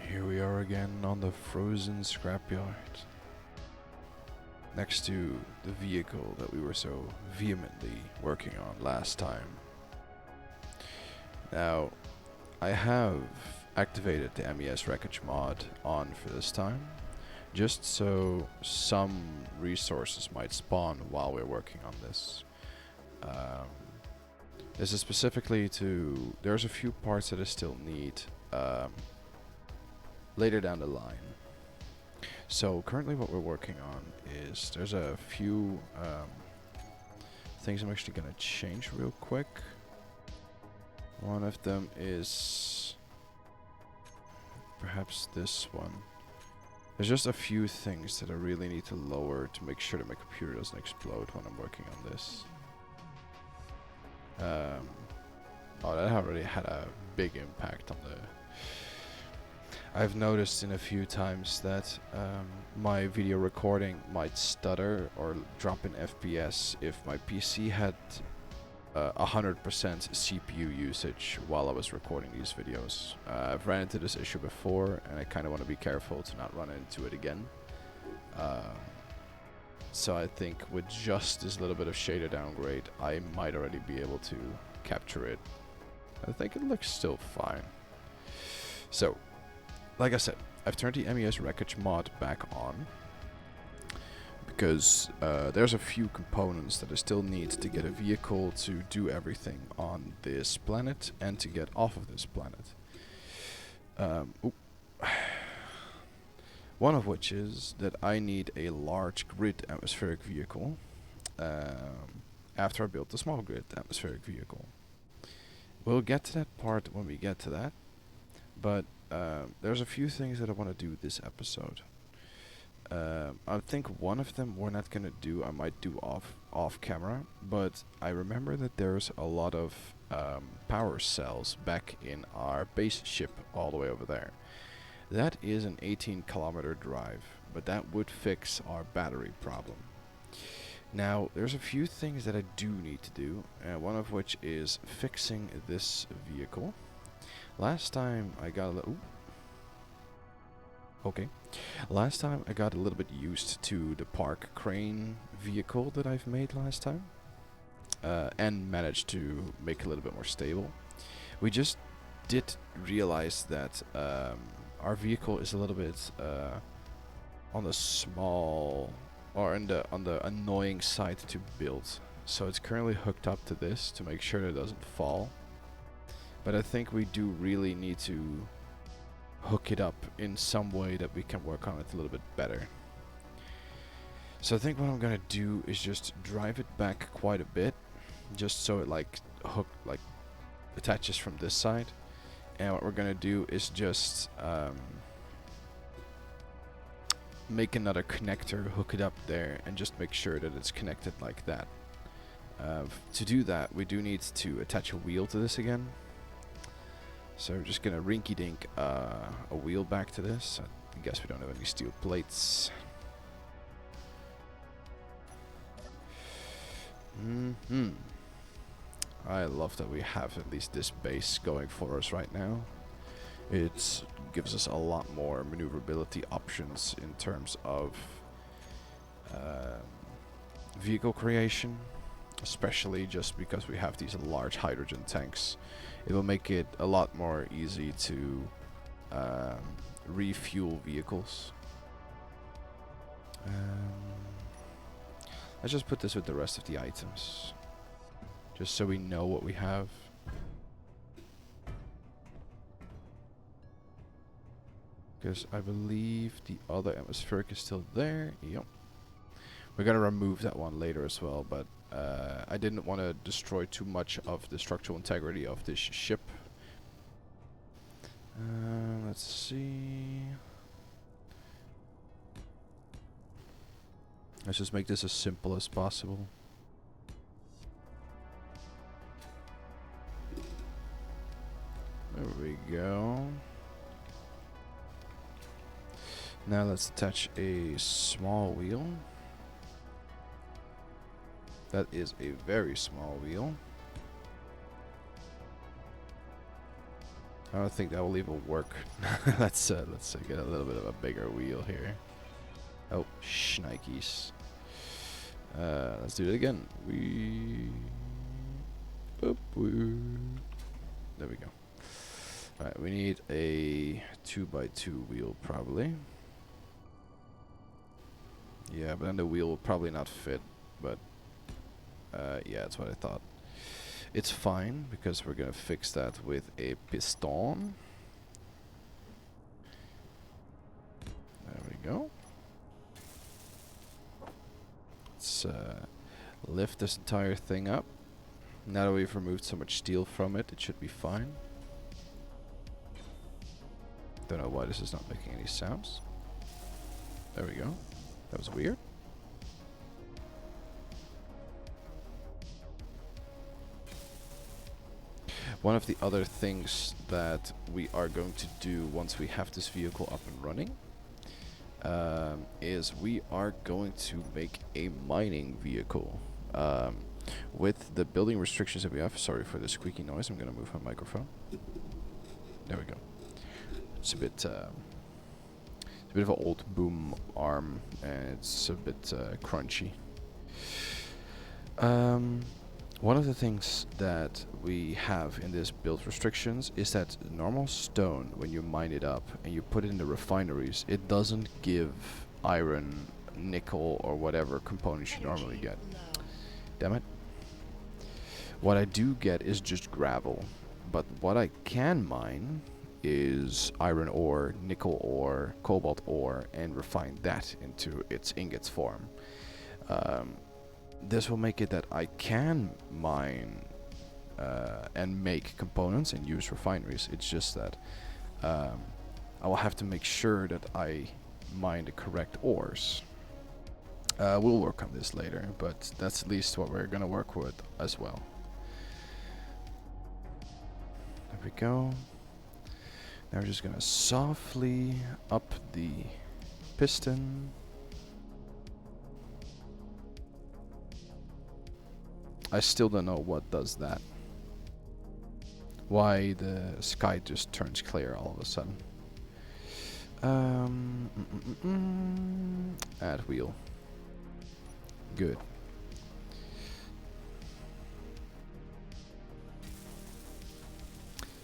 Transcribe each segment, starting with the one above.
Here we are again on the frozen scrapyard, next to the vehicle that we were so vehemently working on last time. Now, I have activated the MES wreckage mod on for this time, just so some resources might spawn while we're working on this. This is specifically to, there's a few parts that I still need later down the line. So currently what we're working on is, there's a few things I'm actually going to change real quick. One of them is perhaps this one. There's just a few things that I really need to lower to make sure that my computer doesn't explode when I'm working on this. Oh, that already had a big impact on the... I've noticed in a few times that my video recording might stutter or drop in FPS if my PC had 100% CPU usage while I was recording these videos. I've ran into this issue before, and I kind of want to be careful to not run into it again. So I think with just this little bit of shader downgrade, I might already be able to capture it. I think it looks still fine. So, like I said, I've turned the MES wreckage mod back on because there's a few components that I still need to get a vehicle to do everything on this planet and to get off of this planet. One of which is that I need a large grid atmospheric vehicle after I build the small grid atmospheric vehicle. We'll get to that part when we get to that, but there's a few things that I want to do this episode. I think one of them we're not going to do, I might do off camera, but I remember that there's a lot of power cells back in our base ship all the way over there. That is an 18-kilometer drive, but that would fix our battery problem. Now, there's a few things that I do need to do, one of which is fixing this vehicle. Last time I got a little... Last time I got a little bit used to the park crane vehicle that I've made last time, and managed to make it a little bit more stable. We just did realize that our vehicle is a little bit on the small, or on the annoying side to build. So it's currently hooked up to this to make sure that it doesn't fall. But I think we do really need to hook it up in some way that we can work on it a little bit better. So I think what I'm gonna do is just drive it back quite a bit, just so it attaches from this side. And what we're gonna do is just make another connector, hook it up there, and just make sure that it's connected like that. To do that, we do need to attach a wheel to this again. So we're just gonna rinky-dink a wheel back to this. I guess we don't have any steel plates. I love that we have at least this base going for us right now. It gives us a lot more maneuverability options in terms of vehicle creation, especially just because we have these large hydrogen tanks. It will make it a lot more easy to refuel vehicles. Let's just put this with the rest of the items, just so we know what we have. Because I believe the other atmospheric is still there. Yep. We're gonna remove that one later as well, but I didn't want to destroy too much of the structural integrity of this ship. Let's see. Let's just make this as simple as possible. There we go. Now let's attach a small wheel. That is a very small wheel. I don't think that will even work. Let's get a little bit of a bigger wheel here. Oh, shnikes. Let's do it again. Boop, there we go. Alright, we need a 2x2 wheel probably. Yeah, but then the wheel will probably not fit. But yeah, that's what I thought. It's fine because we're gonna fix that with a piston. There we go. Let's lift this entire thing up. Now that we've removed so much steel from it, it should be fine. Don't know why this is not making any sounds. There we go. That was weird. One of the other things that we are going to do once we have this vehicle up and running is we are going to make a mining vehicle. With the building restrictions that we have, sorry for the squeaky noise, I'm going to move my microphone. There we go. It's a bit of an old boom arm, and it's a bit crunchy. One of the things that we have in this build restrictions is that normal stone, when you mine it up and you put it in the refineries, it doesn't give iron, nickel, or whatever components you normally get. Damn it. What I do get is just gravel, but what I can mine is iron ore, nickel ore, cobalt ore, and refine that into its ingots form. This will make it that I can mine and make components and use refineries. It's just that I will have to make sure that I mine the correct ores. We'll work on this later, but that's at least what we're gonna work with as well. There we go. Now we're just gonna softly up the piston. I still don't know what does that. Why the sky just turns clear all of a sudden. Add wheel. Good.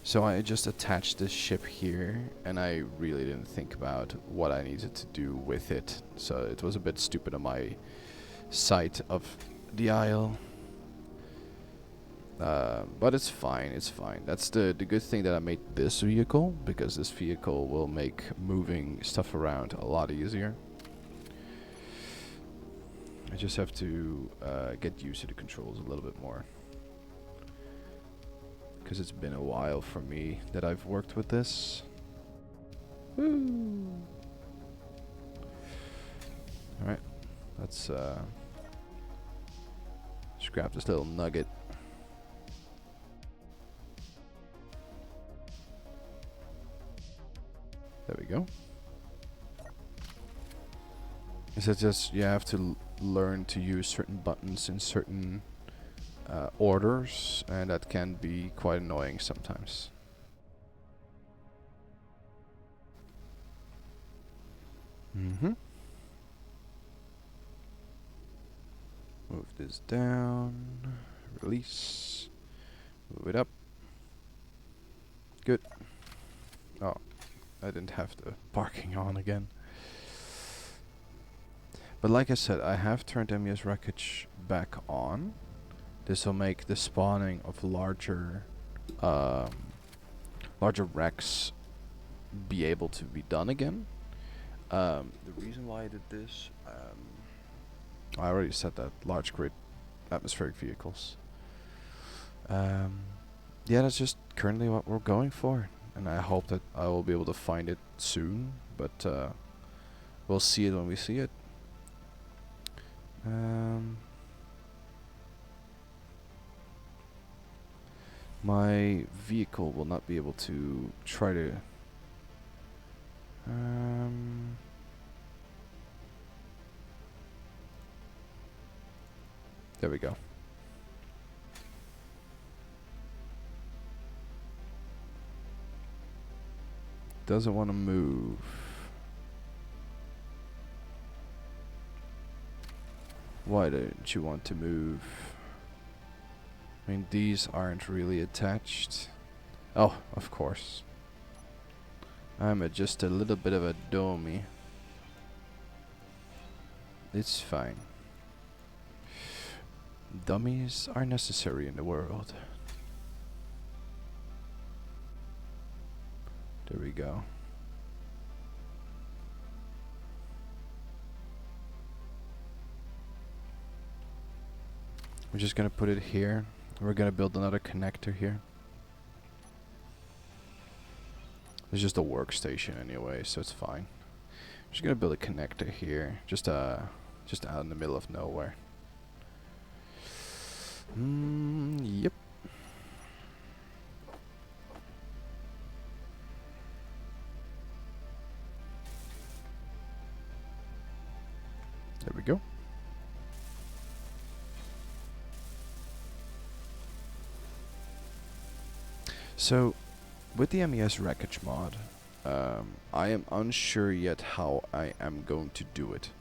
So I just attached this ship here, and I really didn't think about what I needed to do with it. So it was a bit stupid on my side of the aisle. But it's fine, it's fine. That's the good thing that I made this vehicle, because this vehicle will make moving stuff around a lot easier. I just have to get used to the controls a little bit more, because it's been a while for me that I've worked with this. Woo! Alright, let's scrap this little nugget. There we go. Is it just you have to learn to use certain buttons in certain orders, and that can be quite annoying sometimes. Move this down, release, move it up. Good. Oh, I didn't have the parking on again. But like I said, I have turned MES wreckage back on. This will make the spawning of larger wrecks be able to be done again. The reason why I did this, I already said that, large grid atmospheric vehicles. Yeah, that's just currently what we're going for, and I hope that I will be able to find it soon, but we'll see it when we see it. My vehicle will not be able to try to there we go. doesn't want to move. Why don't you want to move? I mean, these aren't really attached. Oh, of course. I'm just a little bit of a dummy. It's fine. Dummies are necessary in the world. There we go. We're just gonna put it here. We're gonna build another connector here. It's just a workstation anyway, so it's fine. Just gonna build a connector here, just out in the middle of nowhere. Yep. There we go. So, with the MES wreckage mod, I am unsure yet how I am going to do it.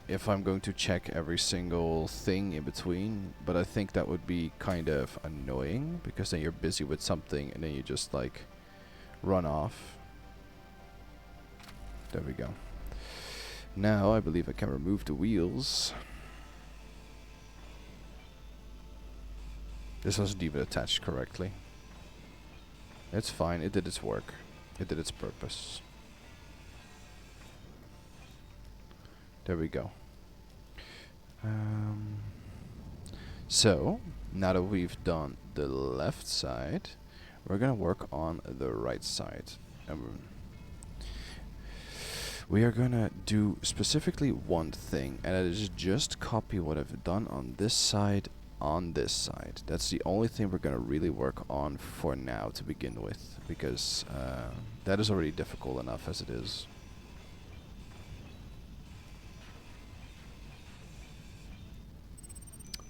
If I'm going to check every single thing in between, but I think that would be kind of annoying, because then you're busy with something and then you just like run off. There we go. Now I believe I can remove the wheels. This wasn't even attached correctly. It's fine, it did its work. It did its purpose. There we go. So, now that we've done the left side, we're gonna work on the right side. We are gonna do specifically one thing, and that is just copy what I've done on this side. That's the only thing we're gonna really work on for now to begin with, because that is already difficult enough as it is.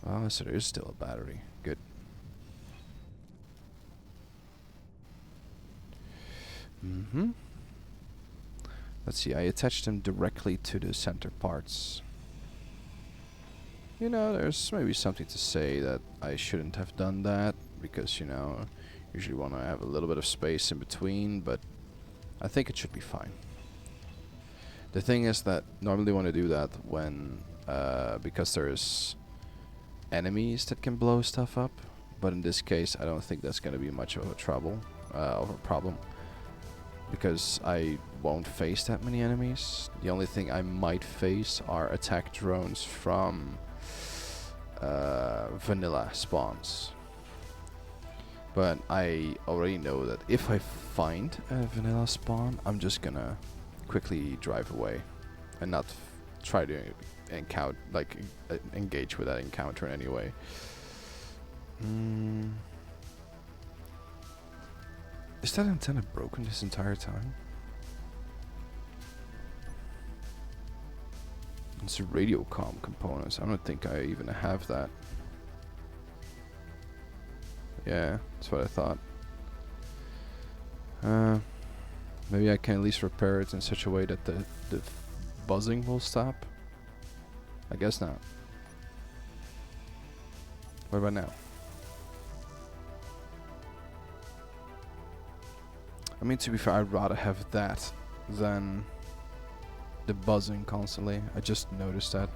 Oh, so there is still a battery. Good. Let's see, I attached them directly to the center parts. You know, there's maybe something to say that I shouldn't have done that, because, you know, usually want to have a little bit of space in between, but I think it should be fine. The thing is that normally want to do that when, because there's enemies that can blow stuff up, but in this case I don't think that's going to be much of a problem, because I won't face that many enemies. The only thing I might face are attack drones from vanilla spawns. But I already know that if I find a vanilla spawn, I'm just gonna quickly drive away and not try to engage with that encounter anyway. Is that antenna broken this entire time? It's a radio comm components. I don't think I even have that. Yeah, that's what I thought. Maybe I can at least repair it in such a way that the buzzing will stop. I guess not. What about now? I mean, to be fair, I'd rather have that than the buzzing constantly. I just noticed that.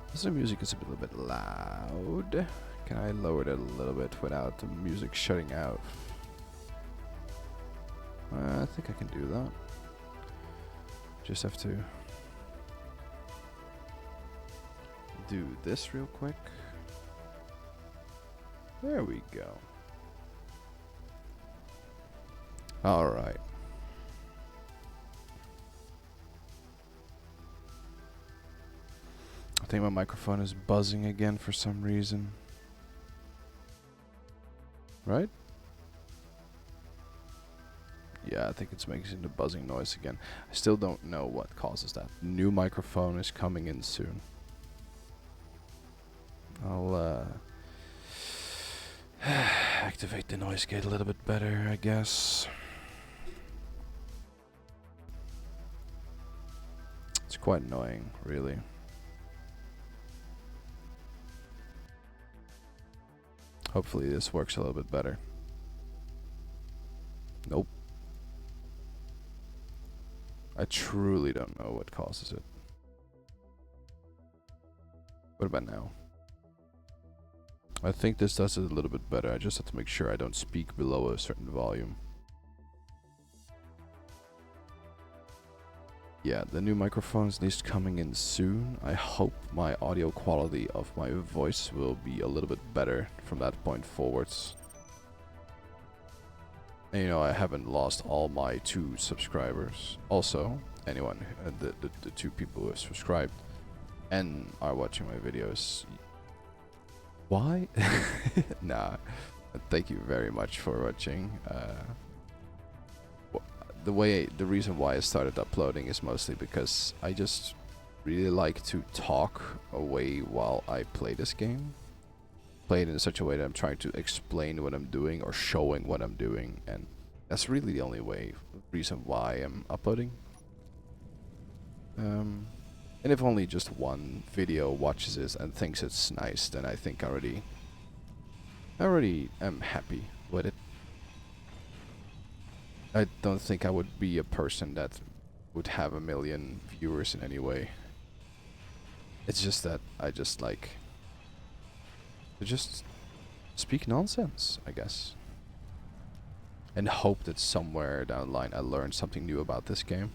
Also, the music is a little bit loud. Can I lower it a little bit without the music shutting out? I think I can do that. Just have to do this real quick. There we go. Alright. I think my microphone is buzzing again for some reason. Right? Yeah, I think it's making the buzzing noise again. I still don't know what causes that. New microphone is coming in soon. I'll activate the noise gate a little bit better, I guess. quite annoying, really. Hopefully this works a little bit better. Nope. I truly don't know what causes it. What about now? I think this does it a little bit better. I just have to make sure I don't speak below a certain volume. Yeah, the new microphone's at least coming in soon. I hope my audio quality of my voice will be a little bit better from that point forwards. And, you know, I haven't lost all my 2 subscribers. Also, anyone, the 2 people who have subscribed and are watching my videos. Why? Nah, thank you very much for watching. The reason why I started uploading is mostly because I just really like to talk away while I play this game. Play it in such a way that I'm trying to explain what I'm doing or showing what I'm doing, and that's really the only reason why I'm uploading. And if only just one video watches this and thinks it's nice, then I think I already am happy with it. I don't think I would be a person that would have 1 million viewers in any way. It's just that I just like to just speak nonsense, I guess. And hope that somewhere down the line I learn something new about this game.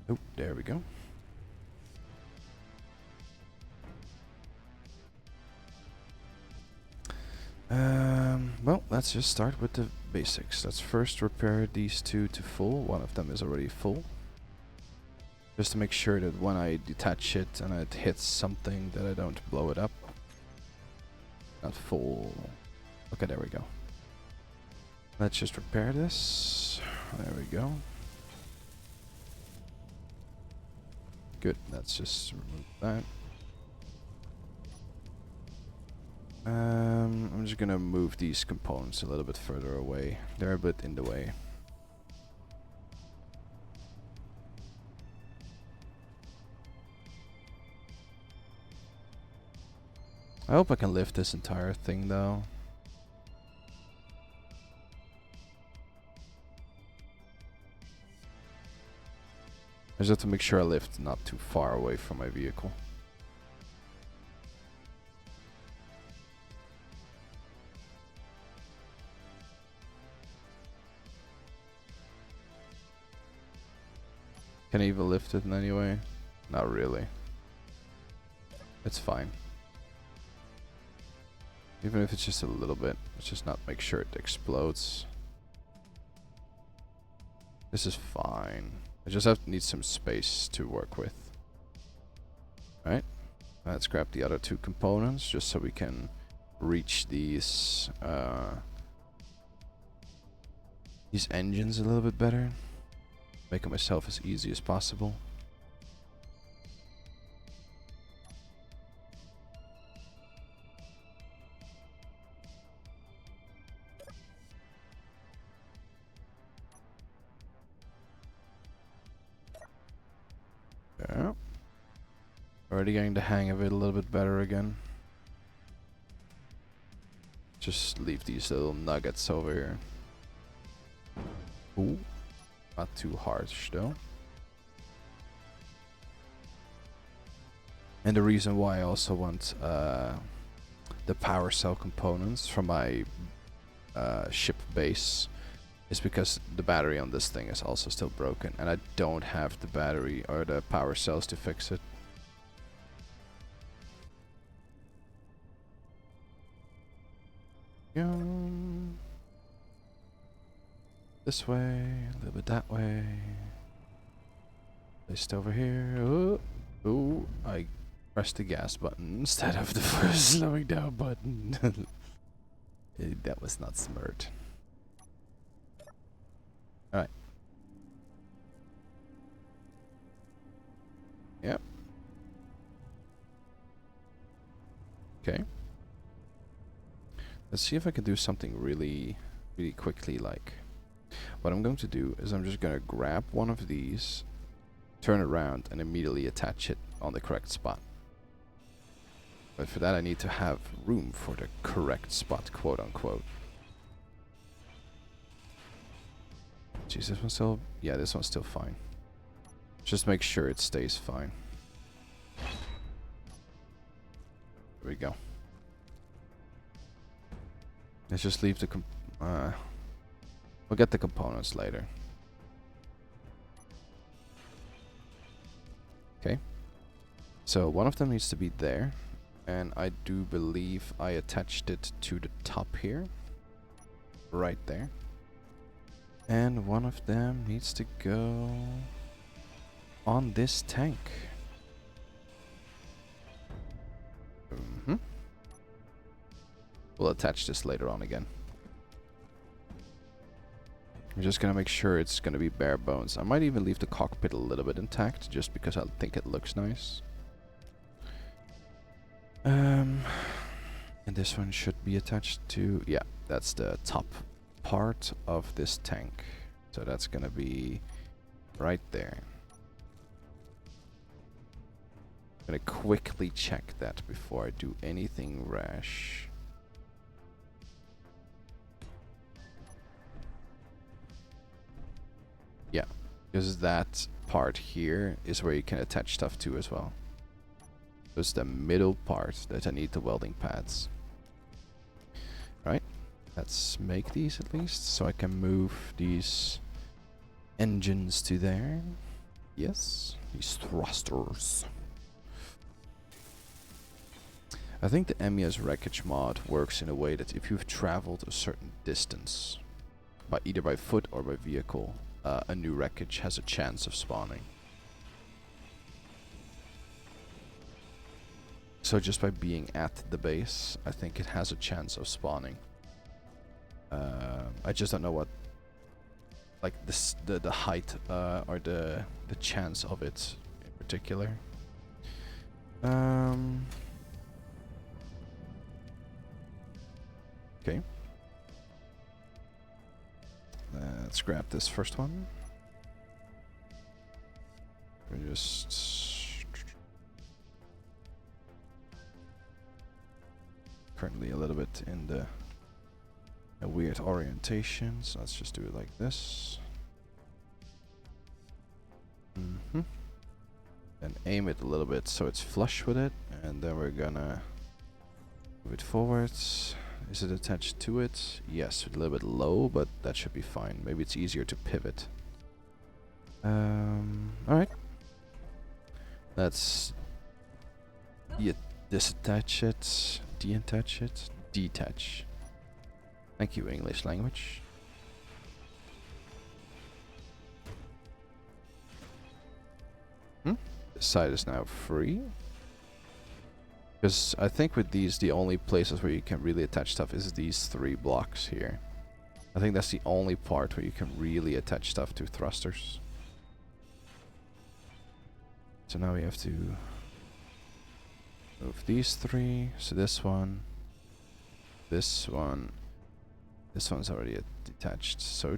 Oh, there we go. Well, let's just start with the basics. Let's first repair these 2 to full. One of them is already full. Just to make sure that when I detach it and it hits something that I don't blow it up. Not full. Okay, there we go. Let's just repair this. There we go. Good, let's just remove that. I'm just gonna move these components a little bit further away. They're a bit in the way. I hope I can lift this entire thing though. I just have to make sure I lift not too far away from my vehicle. Can I even lift it in any way? Not really. It's fine. Even if it's just a little bit, let's just not make sure it explodes. This is fine. I just need some space to work with. Alright. Let's grab the other 2 components just so we can reach these engines a little bit better. Make it myself as easy as possible. Yeah. Already getting the hang of it a little bit better again. Just leave these little nuggets over here. Ooh. Not too harsh though. And the reason why I also want the power cell components from my ship base is because the battery on this thing is also still broken and I don't have the battery or the power cells to fix it. This way, a little bit that way. Placed over here. Oh, ooh, I pressed the gas button instead of the first slowing down button. That was not smart. Alright. Yep. Okay. Let's see if I can do something really quickly. Like, what I'm going to do is I'm just going to grab one of these, turn around and immediately attach it on the correct spot. But for that I need to have room for the correct spot, quote unquote. Geez, this one's still... yeah, this one's still fine. Just make sure it stays fine. There we go. Let's just leave the we'll get the components later. Okay. So one of them needs to be there. And I do believe I attached it to the top here. Right there. And one of them needs to go on this tank. We'll attach this later on again. I'm just gonna make sure it's gonna be bare bones. I might even leave the cockpit a little bit intact, just because I think it looks nice. And this one should be attached to... yeah, that's the top part of this tank. So that's gonna be right there. I'm gonna quickly check that before I do anything rash. Yeah, because that part here is where you can attach stuff to as well. So it's the middle part that I need the welding pads. Right, let's make these at least, so I can move these engines to there. Yes, these thrusters. I think the Emiya's wreckage mod works in a way that if you've traveled a certain distance, either by foot or by vehicle, a new wreckage has a chance of spawning. So just by being at the base, I think it has a chance of spawning. I just don't know what, like the height or the chance of it in particular. Okay. Let's grab this first one. We just currently a little bit in a weird orientation, so let's just do it like this. And aim it a little bit so it's flush with it, and then we're gonna move it forwards. Is it attached to it? Yes, a little bit low, but that should be fine. Maybe it's easier to pivot. Alright. Let's disattach it, deattach it, detach. Thank you, English language. This side is now free. Because I think with these, the only places where you can really attach stuff is these 3 blocks here. I think that's the only part where you can really attach stuff to thrusters. So now we have to move these 3. So this one, this one, this one's already detached. So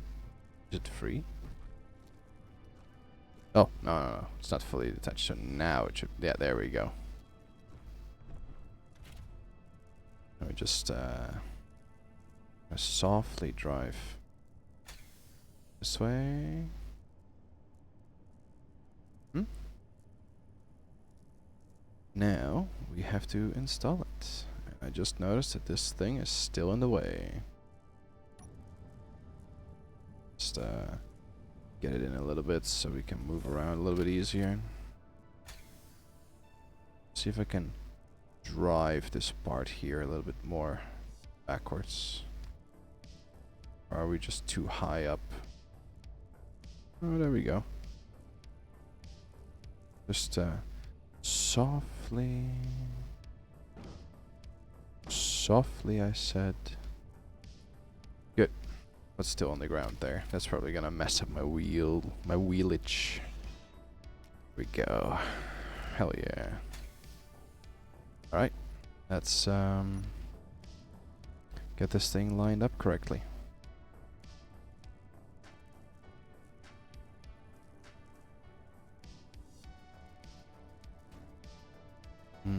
is it free? Oh, no, it's not fully detached. So now it should, yeah, there we go. Let me just softly drive this way. Now we have to install it. I just noticed that this thing is still in the way. Just get it in a little bit so we can move around a little bit easier. See if I can drive this part here a little bit more backwards. Or are we just too high up? Oh, there we go. Just softly. Softly, I said. Good. But still on the ground there. That's probably gonna mess up my wheelage. Here we go. Hell yeah. Alright, let's get this thing lined up correctly.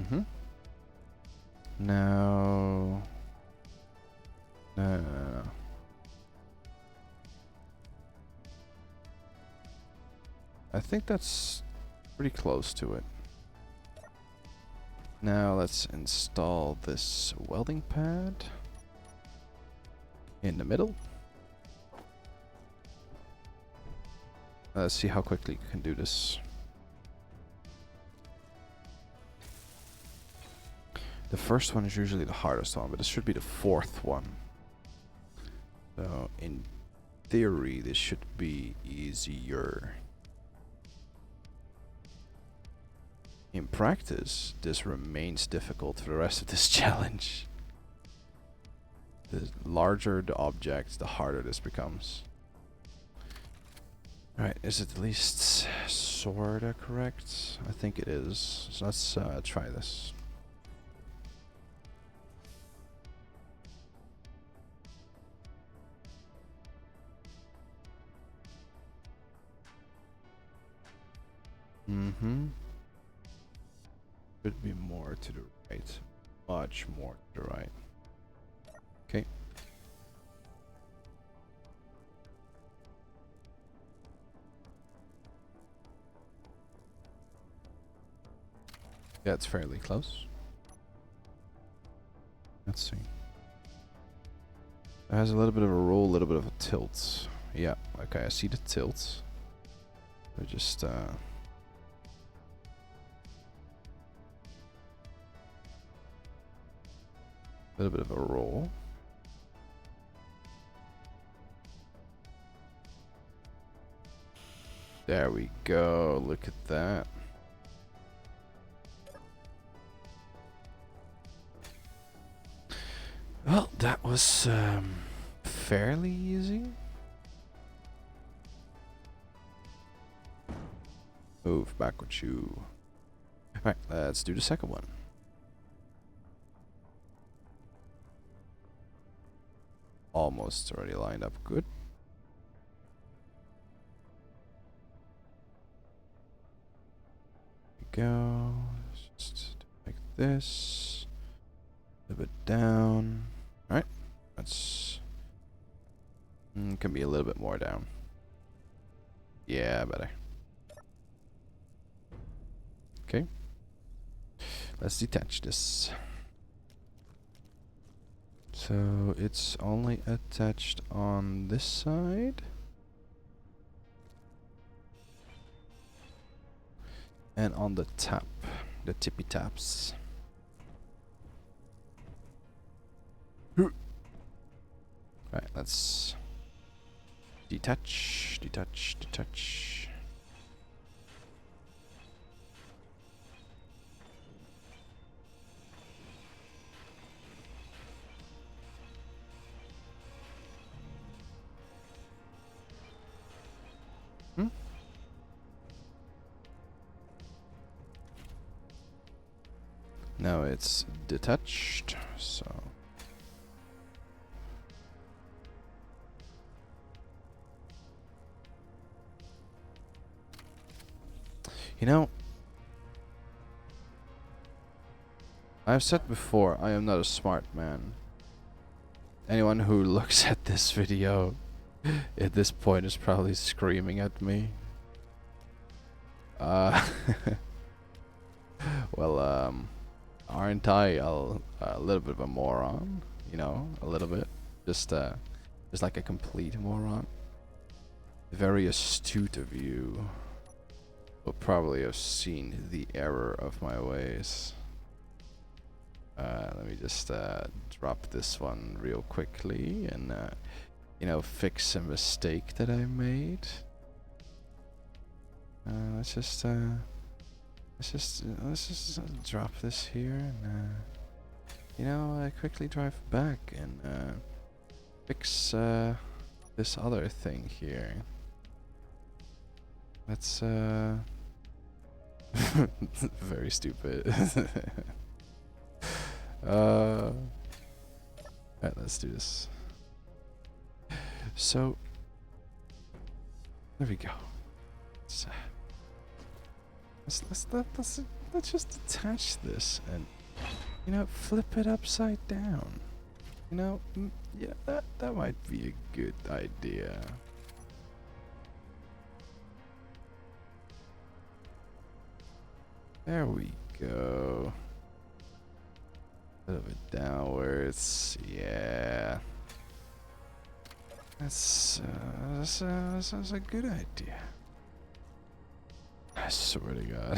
Mm-hmm. Now... No. I think that's pretty close to it. Now let's install this welding pad in the middle. Let's see how quickly you can do this. The first one is usually the hardest one, but this should be the fourth one. So in theory, this should be easier. In practice, this remains difficult for the rest of this challenge. The larger the object, the harder this becomes. Alright, is it at least sorta correct? I think it is. So let's try this. Mm-hmm. Should be more to the right. Much more to the right. Okay. Yeah, it's fairly close. Let's see. It has a little bit of a roll, a little bit of a tilt. Yeah, okay, I see the tilt. So just a little bit of a roll. There we go. Look at that. Well, that was fairly easy. Move back with you. Alright, let's do the second one. Almost already lined up good. There we go. Just like this. A little bit down. Alright. That's can be a little bit more down. Yeah, better. Okay. Let's detach this. So it's only attached on this side. And on the tap, the tippy taps. Right, let's detach, detach, detach. Now it's detached, so you know, I've said before, I am not a smart man. Anyone who looks at this video at this point is probably screaming at me. Well, aren't I a little bit of a moron? You know, a little bit. Just like a complete moron. Very astute of you. Will probably have seen the error of my ways. Let me just drop this one real quickly and you know, fix a mistake that I made. Let's just drop this here and you know, quickly drive back and fix this other thing here. That's very stupid. Alright, let's do this. So there we go. Let's let's just attach this and, you know, flip it upside down. You know, yeah, that might be a good idea. There we go. A little bit downwards, yeah. That's a good idea. I swear to God.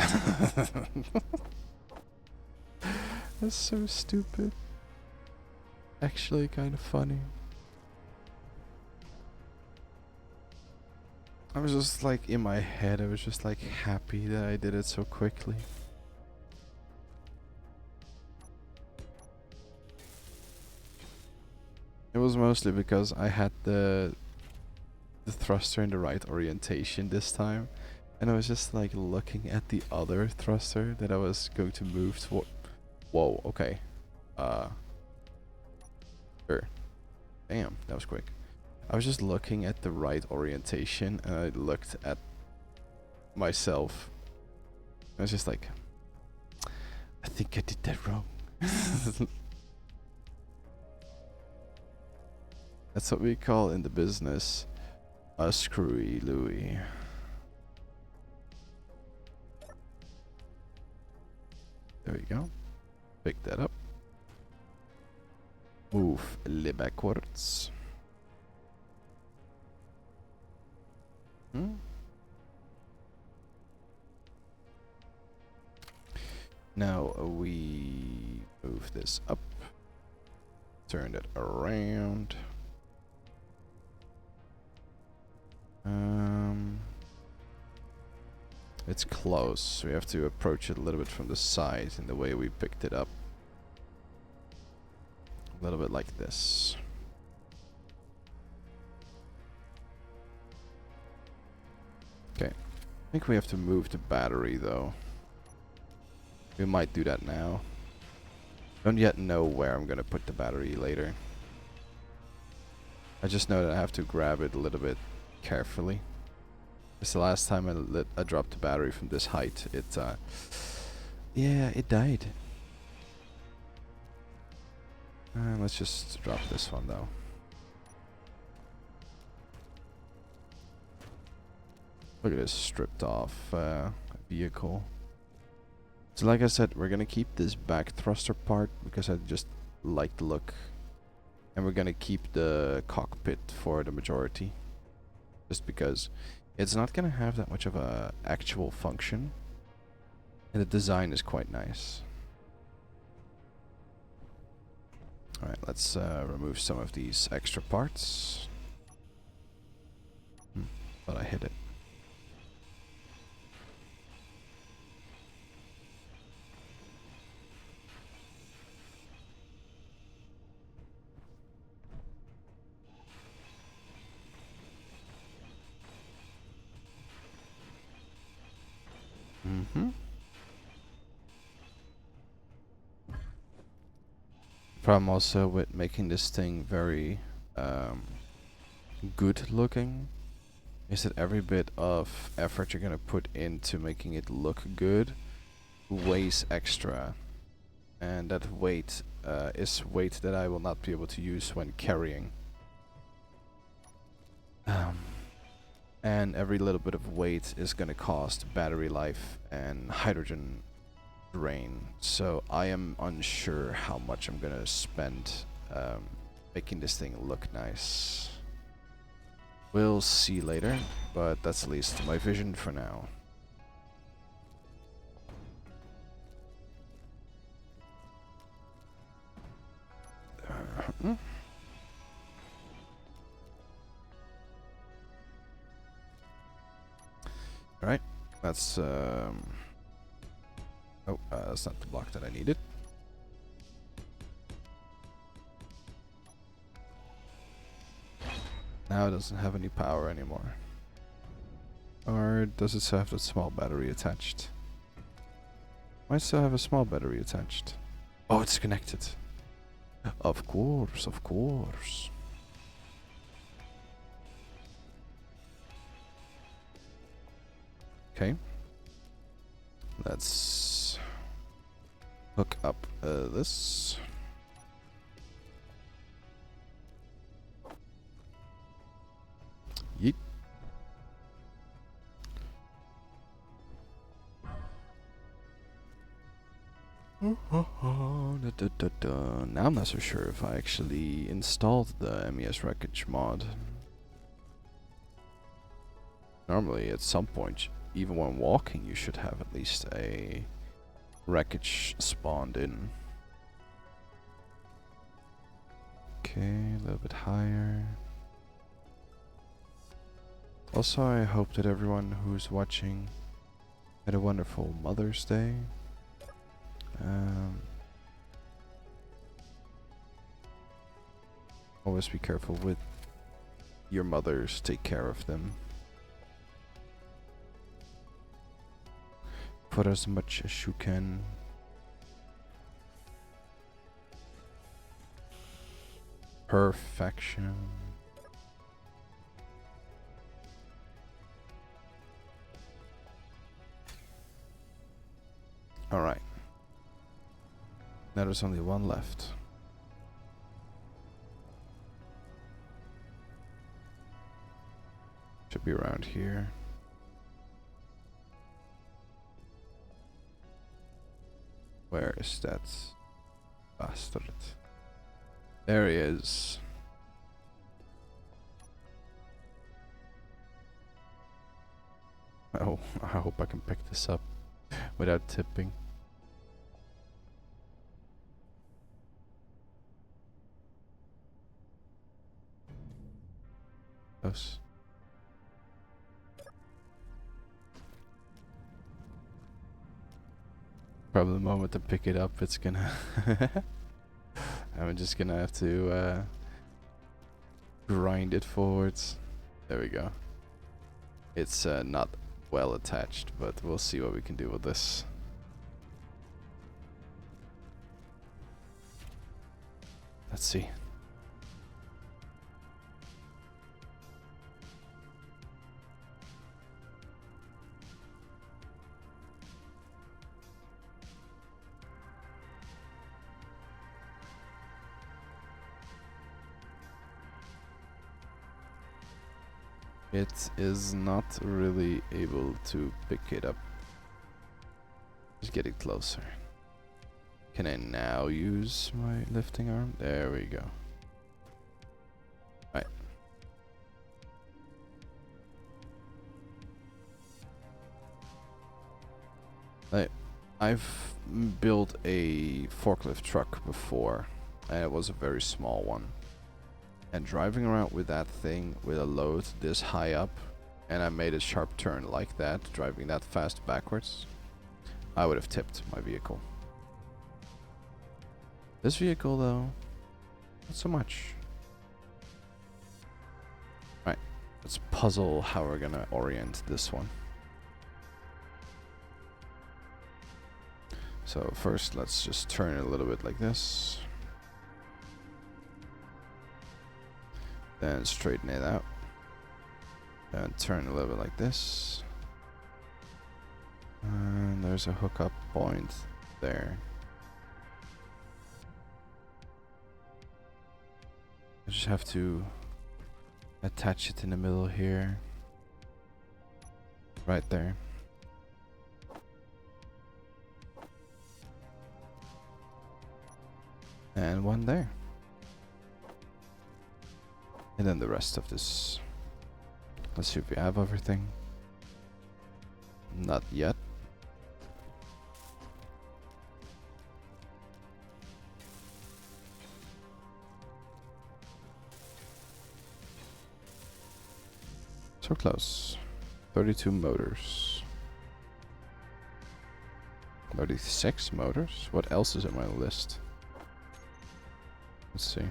That's so stupid. Actually kind of funny. I was just like in my head, I was just like happy that I did it so quickly. It was mostly because I had the thruster in the right orientation this time, and I was just like looking at the other thruster that I was going to move toward. Whoa, okay. Sure. Damn, that was quick. I was just looking at the right orientation, and I looked at myself. I was just like, I think I did that wrong. That's what we call in the business a screwy Louie. There we go. Pick that up. Move a little backwards. Now we move this up. Turn it around. It's close, so we have to approach it a little bit from the side in the way we picked it up. A little bit like this. Okay, I think we have to move the battery though. We might do that now. Don't yet know where I'm gonna put the battery later. I just know that I have to grab it a little bit carefully. It's the last time I dropped the battery from this height. Yeah, it died. Let's just drop this one though. Look at this stripped off vehicle. So like I said, we're gonna keep this back thruster part because I just like the look. And we're gonna keep the cockpit for the majority. Just because it's not gonna have that much of a actual function. And the design is quite nice. Alright, let's remove some of these extra parts. But I hit it. Problem also with making this thing very good looking is that every bit of effort you're gonna put into making it look good weighs extra, and that weight is weight that I will not be able to use when carrying. And every little bit of weight is gonna cost battery life and hydrogen drain, so I am unsure how much I'm gonna spend making this thing look nice. We'll see later, but that's at least my vision for now. Alright, that's that's not the block that I needed. Now it doesn't have any power anymore. Or does it still have the small battery attached? Might still have a small battery attached. Oh, it's connected. Of course, of course. Okay. Let's hook up this. Yeet. Now I'm not so sure if I actually installed the MES wreckage mod. Normally at some point, even when walking, you should have at least a wreckage spawned in. Okay, a little bit higher. Also, I hope that everyone who's watching had a wonderful Mother's Day. Always be careful with your mothers, take care of them. Put as much as you can. Perfection. Alright. Now there's only one left. Should be around here. Where is that bastard? There he is. Oh, I hope I can pick this up without tipping. Close. Probably the moment to pick it up, it's gonna... I'm just gonna have to grind it forwards. There we go. It's not well attached, but we'll see what we can do with this. Let's see. It is not really able to pick it up. Just get it closer. Can I now use my lifting arm? There we go. Right. I've built a forklift truck before, and it was a very small one. And driving around with that thing with a load this high up, and I made a sharp turn like that, driving that fast backwards, I would have tipped my vehicle. This vehicle though, not so much. Right, let's puzzle how we're gonna orient this one. So first let's just turn it a little bit like this. Then straighten it out. And turn a little bit like this. And there's a hookup point there. I just have to attach it in the middle here. Right there. And one there. And then the rest of this. Let's see if we have everything. Not yet. So close. 32 motors. 36 motors? What else is on my list? Let's see.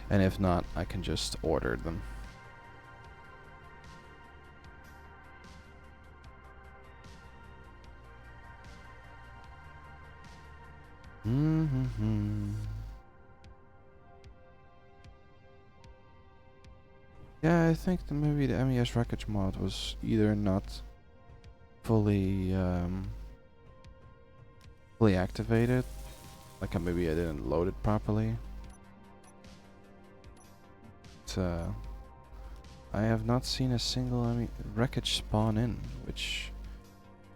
And if not, I can just order them. Yeah, I think that maybe the MES wreckage mod was either not fully fully activated. Like maybe I didn't load it properly. But, I have not seen a single wreckage spawn in, which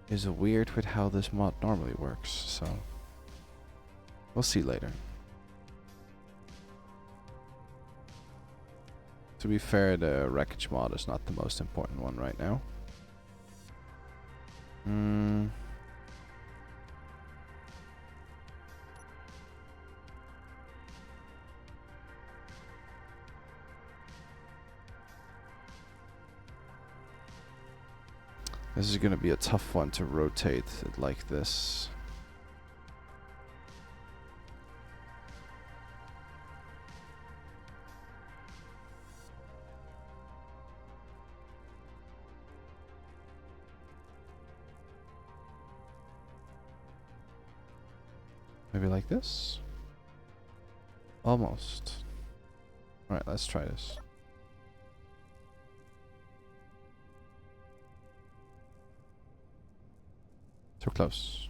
is weird with how this mod normally works. So we'll see later. To be fair, the wreckage mod is not the most important one right now. This is gonna be a tough one to rotate it like this. Maybe like this? Almost. Alright, let's try this. Too close.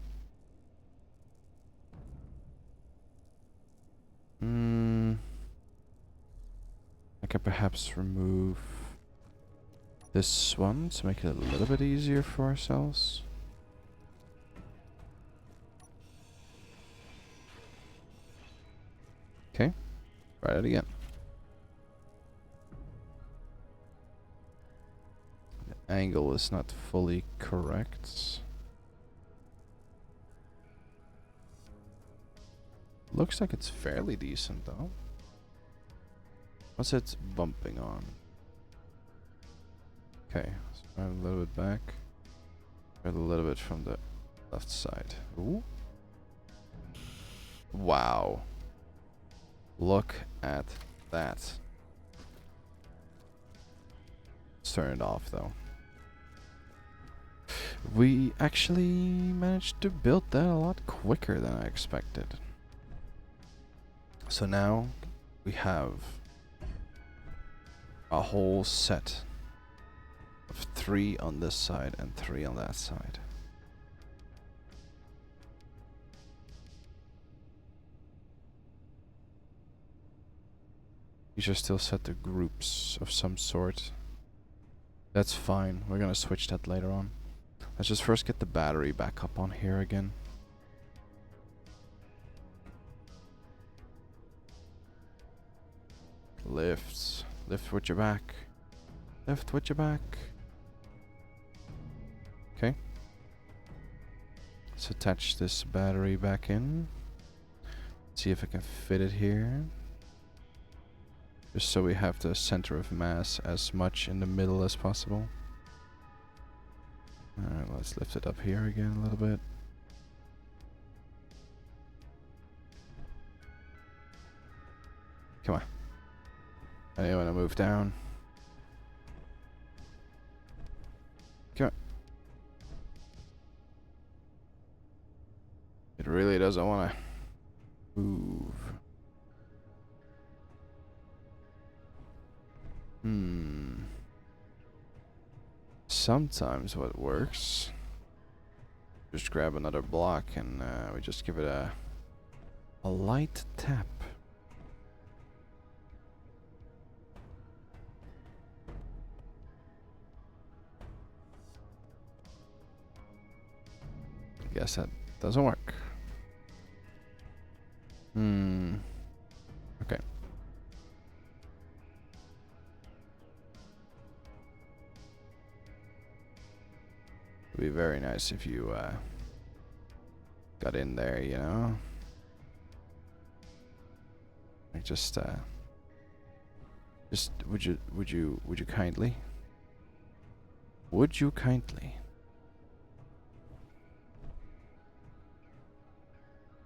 I can perhaps remove this one to make it a little bit easier for ourselves. Okay, try it again. The angle is not fully correct. Looks like it's fairly decent though. What's it bumping on? Okay, so a little bit back. A little bit from the left side. Ooh. Wow. Look at that. Let's turn it off though. We actually managed to build that a lot quicker than I expected. So now we have a whole set of 3 on this side and 3 on that side. These are still set to groups of some sort. That's fine. We're gonna switch that later on. Let's just first get the battery back up on here again. Lifts. Lift with your back. Lift with your back. Okay. Let's attach this battery back in. See if I can fit it here. Just so we have the center of mass as much in the middle as possible. Alright, let's lift it up here again a little bit. Come on. I don't want to move down. Come on. It really doesn't want to move. Sometimes what works, just grab another block and we just give it a light tap. Guess that doesn't work. Okay. It'd be very nice if you got in there, you know. Like just would you kindly? Would you kindly?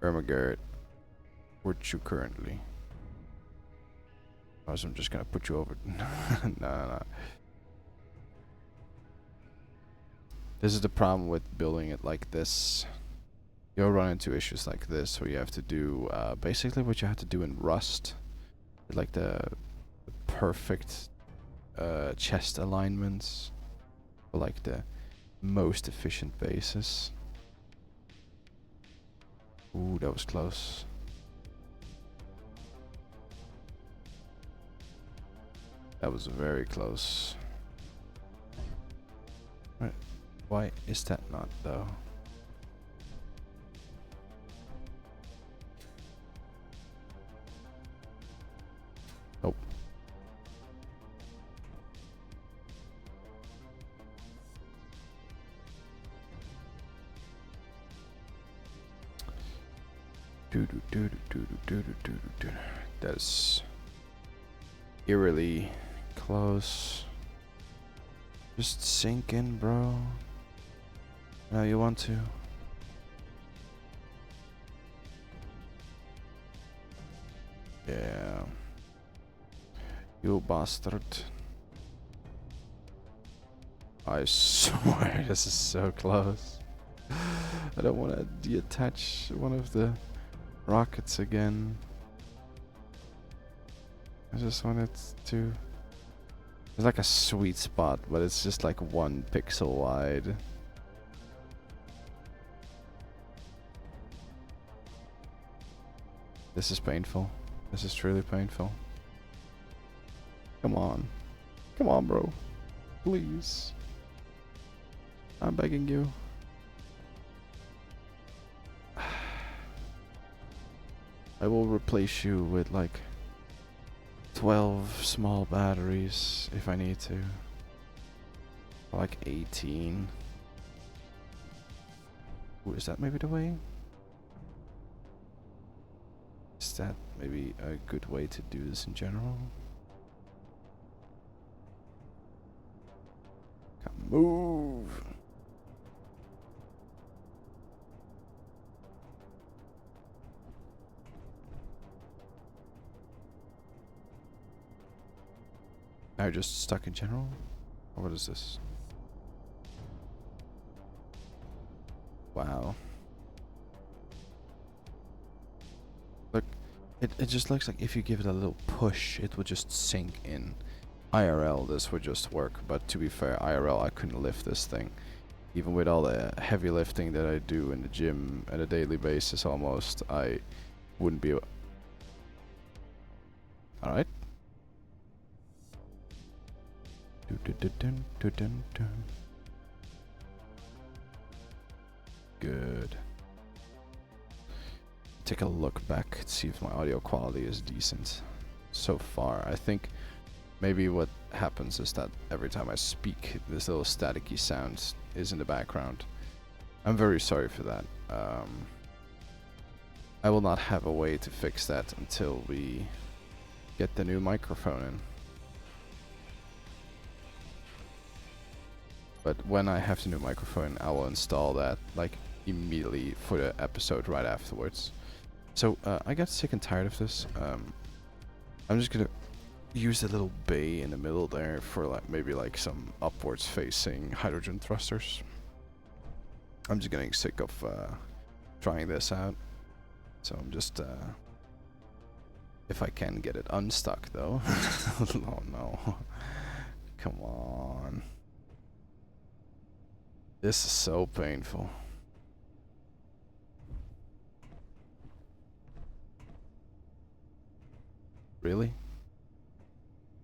Ermagerd, would you currently? I was just gonna put you over. No. This is the problem with building it like this. You'll run into issues like this where you have to do basically what you have to do in Rust. Like the perfect chest alignments. Or like the most efficient basis. Ooh, that was close. That was very close. Right. Why is that not though? Nope. That's eerily close. Just sink in, bro. Now you want to. Yeah. You bastard. I swear this is so close. I don't want to detach one of the rockets again. I just want it to... There's like a sweet spot, but it's just like 1 pixel wide. This is painful. This is truly painful. Come on. Come on, bro. Please. I'm begging you. I will replace you with like 12 small batteries if I need to. Or like 18. Ooh, is that maybe the way? Is that maybe a good way to do this in general? Come move! Now you're just stuck in general? Or what is this? Wow. Look, it just looks like if you give it a little push, it would just sink in. IRL, this would just work, but to be fair, IRL, I couldn't lift this thing. Even with all the heavy lifting that I do in the gym on a daily basis almost, I wouldn't be able... Alright. Good. Take a look back to see if my audio quality is decent so far. I think maybe what happens is that every time I speak, this little staticky sound is in the background. I'm very sorry for that. I will not have a way to fix that until we get the new microphone in. But when I have the new microphone, I will install that like immediately for the episode right afterwards. So I got sick and tired of this. I'm just gonna use the little bay in the middle there for like maybe like some upwards facing hydrogen thrusters. I'm just getting sick of trying this out. So I'm just if I can get it unstuck though. Oh no. Come on. This is so painful. Really?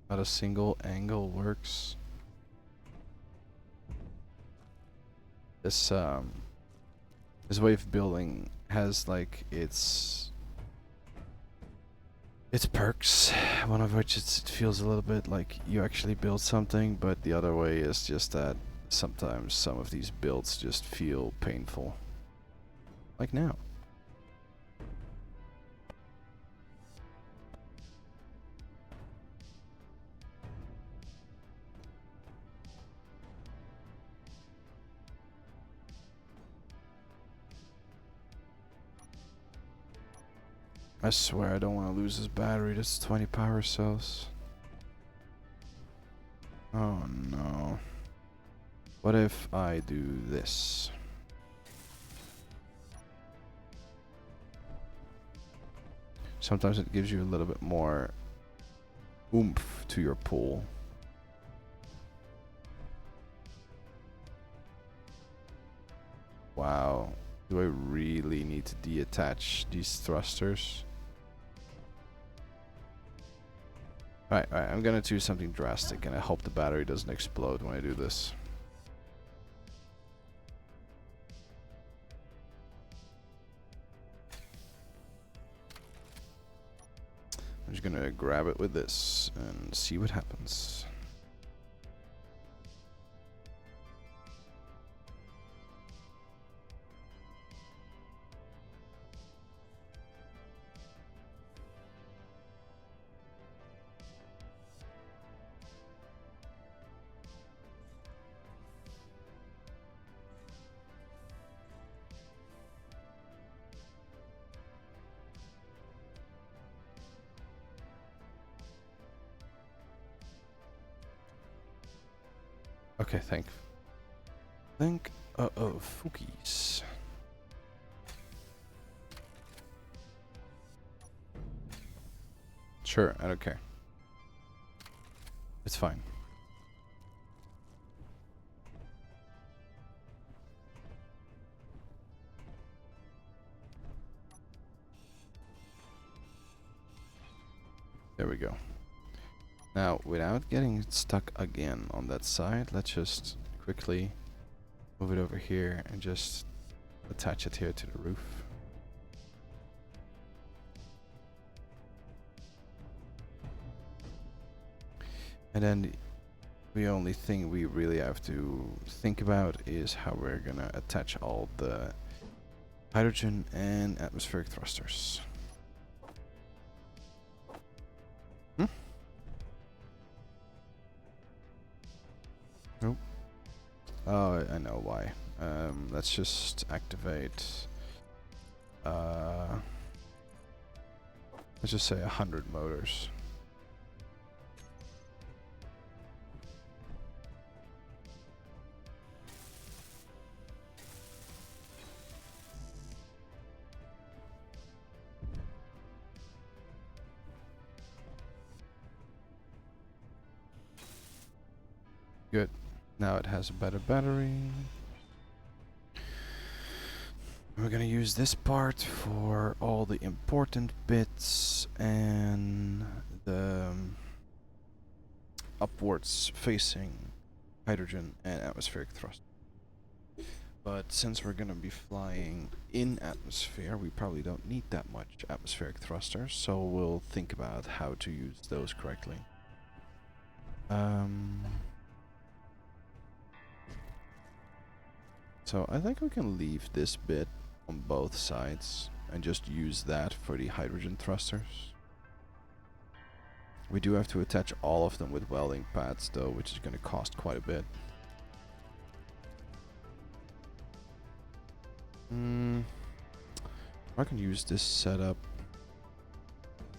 Not a single angle works. This way of building has like its perks. One of which it feels a little bit like you actually build something, but the other way is just that sometimes some of these builds just feel painful. Like now. I swear I don't want to lose this battery. That's 20 power cells. Oh no. What if I do this? Sometimes it gives you a little bit more oomph to your pull. Wow. Do I really need to deattach these thrusters? Alright, I'm gonna do something drastic, and I hope the battery doesn't explode when I do this. I'm just gonna grab it with this and see what happens. Okay, think. Fookies. Sure, I don't care. It's fine. There we go. Now, without getting stuck again on that side, let's just quickly move it over here and just attach it here to the roof. And then the only thing we really have to think about is how we're gonna attach all the hydrogen and atmospheric thrusters. Nope. Oh, I know why. Let's just activate. Let's just say 100 motors. Good. Now it has a better battery. We're gonna use this part for all the important bits and the upwards facing hydrogen and atmospheric thrust. But since we're gonna be flying in atmosphere, we probably don't need that much atmospheric thrusters, so we'll think about how to use those correctly. So I think we can leave this bit on both sides and just use that for the hydrogen thrusters. We do have to attach all of them with welding pads though, which is going to cost quite a bit. I can use this setup.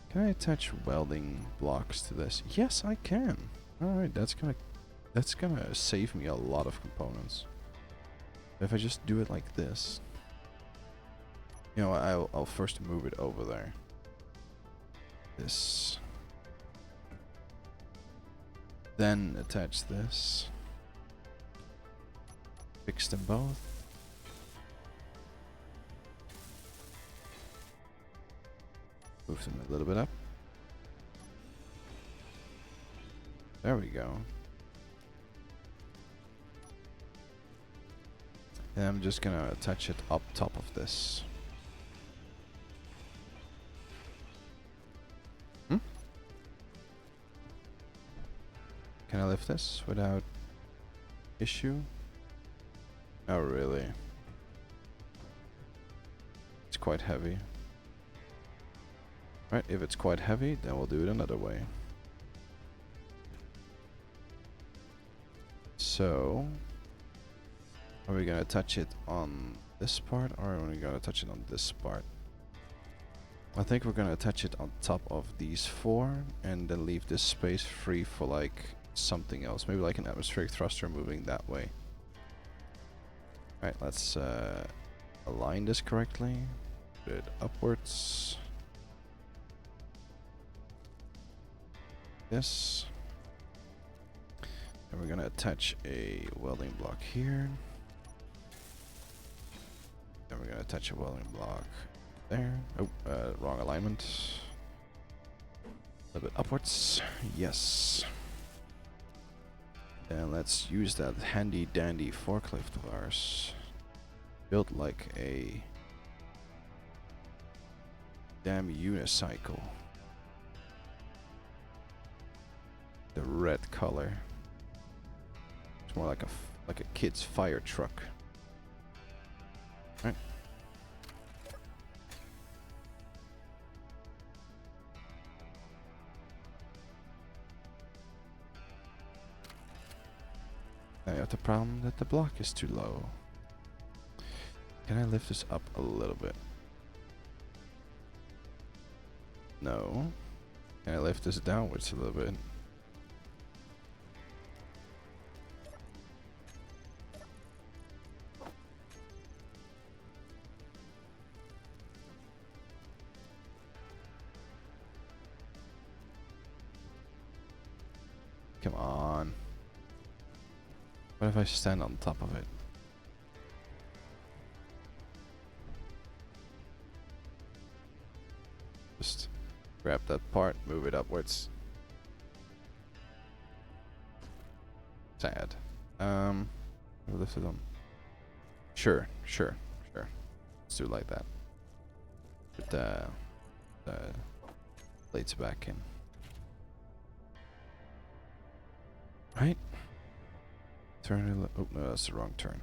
Can I attach welding blocks to this? Yes, I can. Alright, that's gonna save me a lot of components. If I just do it like this, you know, I'll first move it over there. This. Then attach this. Fix them both. Move them a little bit up. There we go. And I'm just gonna attach it up top of this. Can I lift this without issue? Oh, really? It's quite heavy. Right, if it's quite heavy, then we'll do it another way. So, are we gonna touch it on this part, or are we gonna touch it on this part? I think we're gonna touch it on top of these four, and then leave this space free for like something else, maybe like an atmospheric thruster moving that way. Alright, let's align this correctly. Put it upwards. This. And we're gonna attach a welding block here. Then we're gonna attach a welding block there. Oh, wrong alignment. A little bit upwards. Yes. And let's use that handy dandy forklift of ours. Built like a damn unicycle. The red color. It's more like a kid's fire truck. Right. Now you have the problem that the block is too low. Can I lift this up a little bit? No. Can I lift this downwards a little bit? Come on. What if I stand on top of it? Just grab that part, move it upwards. Sad. We'll lift it on. Sure. Let's do it like that. Put the plates back in. Right? Turn it. Oh no, that's the wrong turn.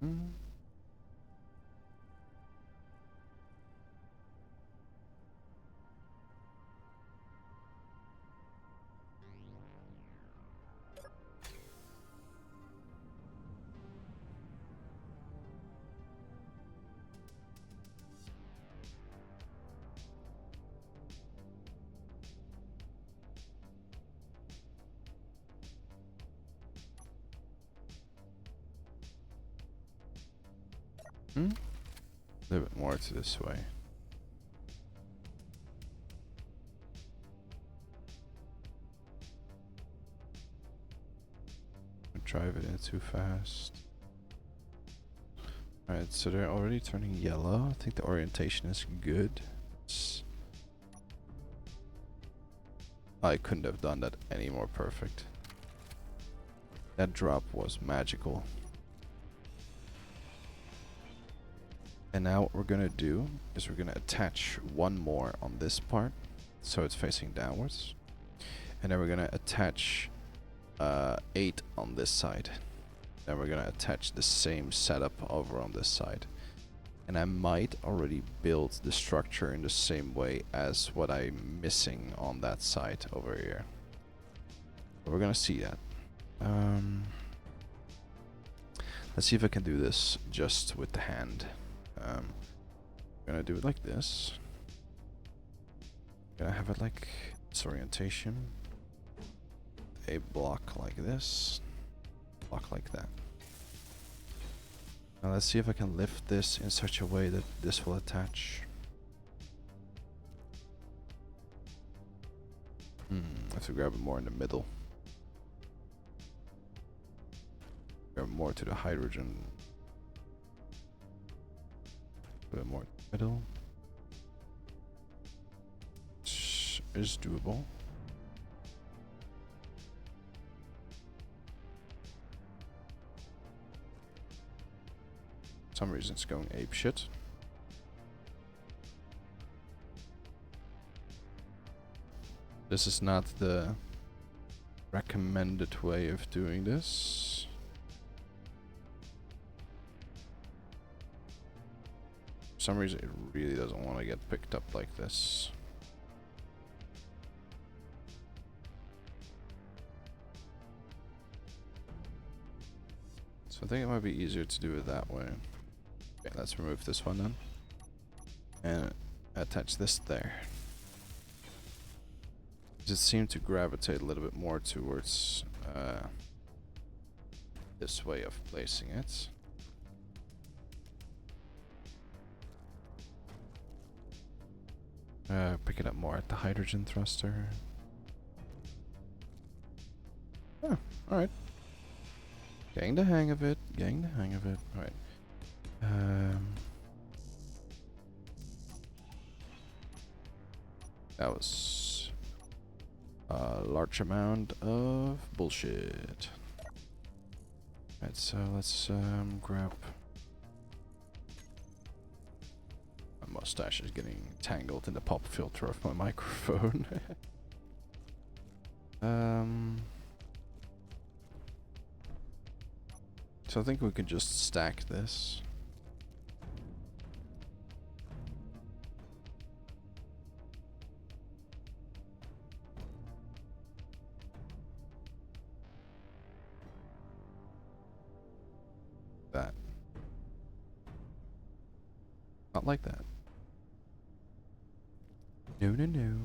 Hmm. A little bit more to this way. Drive it in too fast. Alright, so they're already turning yellow. I think the orientation is good. I couldn't have done that any more perfect. That drop was magical. And now what we're gonna do is we're gonna attach one more on this part, so it's facing downwards. And then we're gonna attach 8 on this side. Then we're gonna attach the same setup over on this side. And I might already build the structure in the same way as what I'm missing on that side over here. But we're gonna see that. Let's see if I can do this just with the hand. I'm gonna do it like this. Gonna have it like this orientation. A block like this. Block like that. Now let's see if I can lift this in such a way that this will attach. I have to grab it more in the middle. Grab more to the hydrogen. A bit more middle. Is doable. For some reason it's going ape shit. This is not the recommended way of doing this. For some reason it really doesn't want to get picked up like this. So I think it might be easier to do it that way. Okay, let's remove this one then. And attach this there. It seemed to gravitate a little bit more towards this way of placing it. Pick it up more at the hydrogen thruster. Alright. Getting the hang of it. Getting the hang of it. Alright. That was a large amount of bullshit. Alright, so let's grab... My mustache is getting tangled in the pop filter of my microphone. So I think we can just stack this. That. Not like that. No, no, no.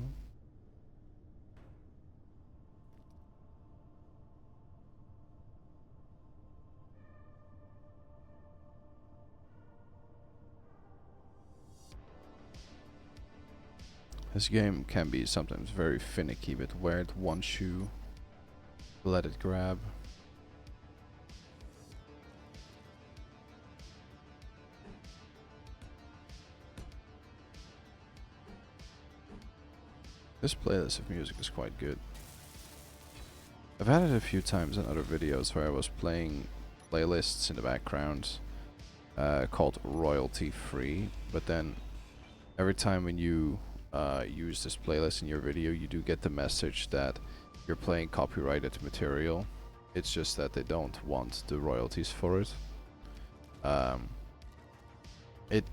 This game can be sometimes very finicky, but where it wants you, let it grab. This playlist of music is quite good. I've had it a few times in other videos where I was playing playlists in the background called royalty free, but then every time when you use this playlist in your video, you do get the message that you're playing copyrighted material. It's just that they don't want the royalties for it. It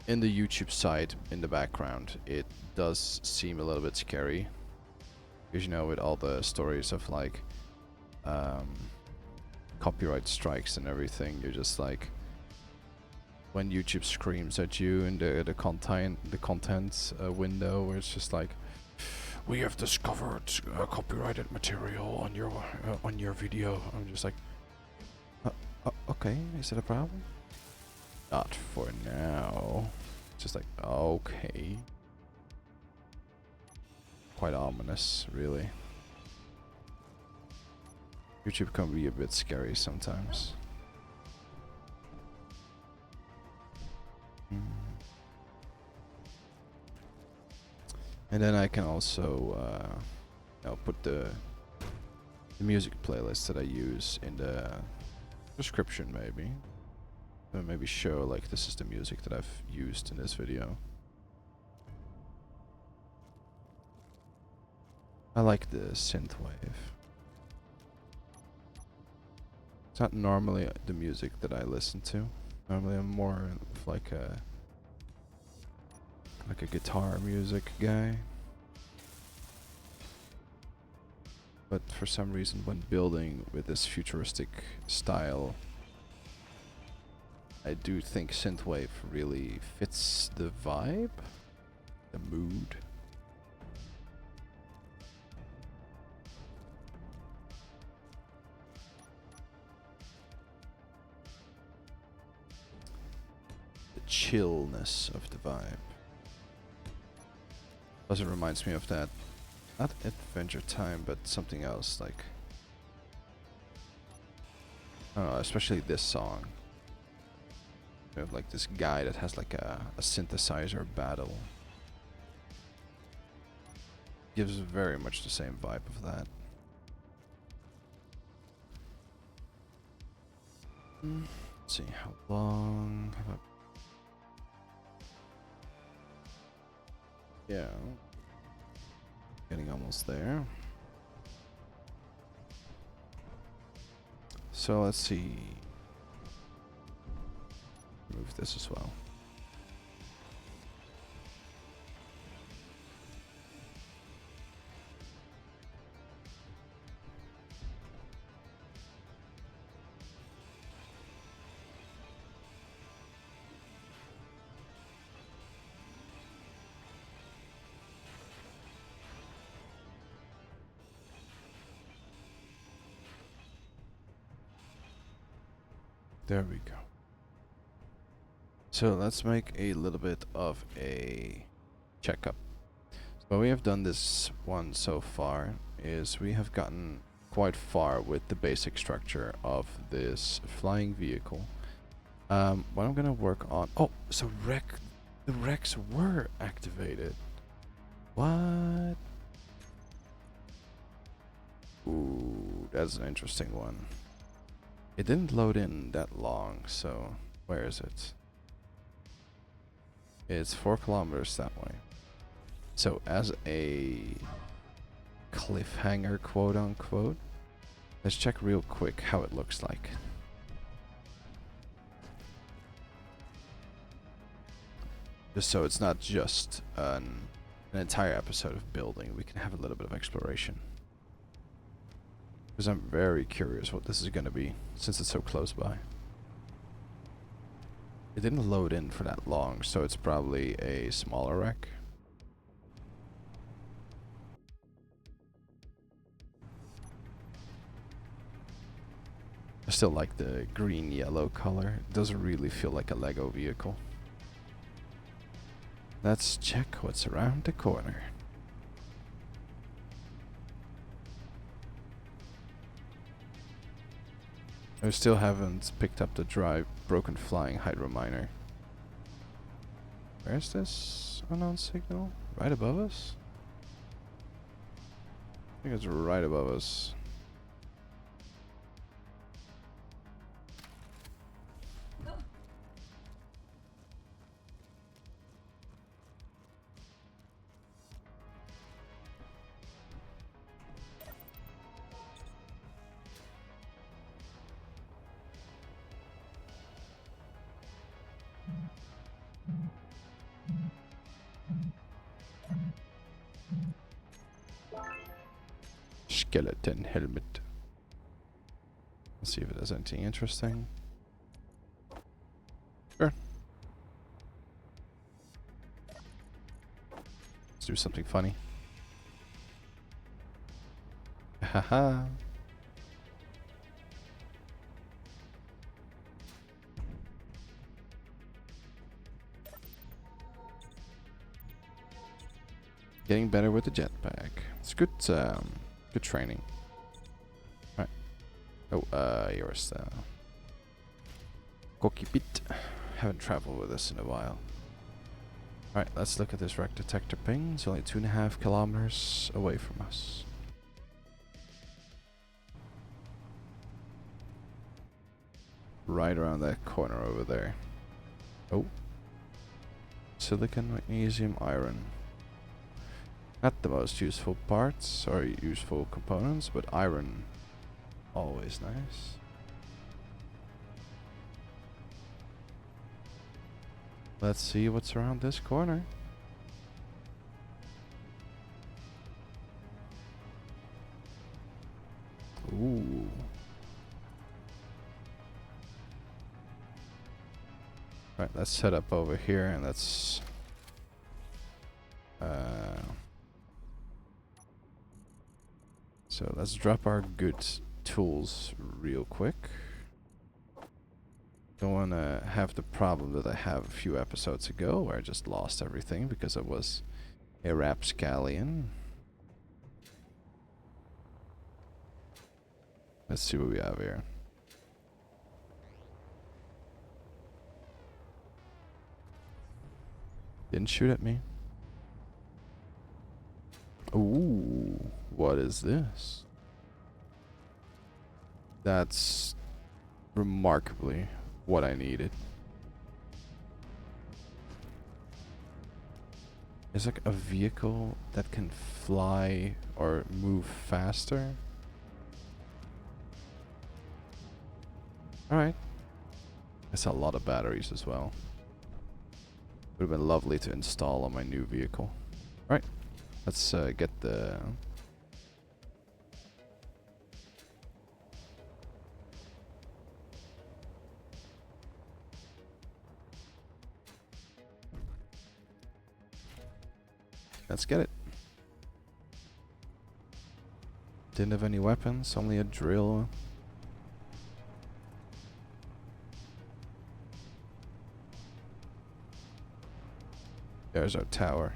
in the YouTube side in the background, it does seem a little bit scary, because you know, with all the stories of like copyright strikes and everything, you're just like, when YouTube screams at you in the content window, where it's just like, we have discovered copyrighted material on your video. I'm just like, okay, is it a problem? Not for now. Just like, okay. Quite ominous, really. YouTube can be a bit scary sometimes. And then I can also put the music playlist that I use in the description, maybe. Maybe show like, this is the music that I've used in this video. I like the synthwave. It's not normally the music that I listen to. Normally I'm more of like a guitar music guy. But for some reason, when building with this futuristic style, I do think synthwave really fits the vibe, the mood. The chillness of the vibe. Plus it reminds me of that, not Adventure Time, but something else, like, I don't know, especially this song. You have like this guy that has like a synthesizer battle. Gives very much the same vibe of that. Let's see, how long have I... Yeah. Getting almost there. So let's see. Move this as well. There we go. So let's make a little bit of a checkup. So what we have done this one so far is we have gotten quite far with the basic structure of this flying vehicle. What I'm gonna work on... Oh, so the Rex were activated. What? Ooh, that's an interesting one. It didn't load in that long, so where is it? It's 4 kilometers that way. So as a cliffhanger, quote unquote, let's check real quick how it looks like. Just so it's not just an entire episode of building, we can have a little bit of exploration. Because I'm very curious what this is going to be, since it's so close by. It didn't load in for that long, so it's probably a smaller wreck. I still like the green-yellow color. It doesn't really feel like a Lego vehicle. Let's check what's around the corner. I still haven't picked up the dry, broken flying hydro miner. Where's this unknown signal? Right above us? I think it's right above us. Skeleton helmet. Let's see if it has anything interesting. Sure. Let's do something funny. Haha. Getting better with the jetpack. It's good. Good training. Alright. Oh, yours. Cockpit. Haven't traveled with this in a while. Alright, let's look at this wreck detector ping. It's only 2.5 kilometers away from us. Right around that corner over there. Oh. Silicon, magnesium, iron. Not the most useful parts or useful components, but iron, always nice. Let's see what's around this corner. Ooh. Right, let's set up over here and let's so let's drop our good tools real quick. Don't want to have the problem that I have a few episodes ago where I just lost everything because I was a rapscallion. Let's see what we have here. Didn't shoot at me. Ooh, what is this? That's remarkably what I needed. It's like a vehicle that can fly or move faster. Alright. That's a lot of batteries as well. Would have been lovely to install on my new vehicle. Alright. Let's get the... Let's get it. Didn't have any weapons, only a drill. There's our tower.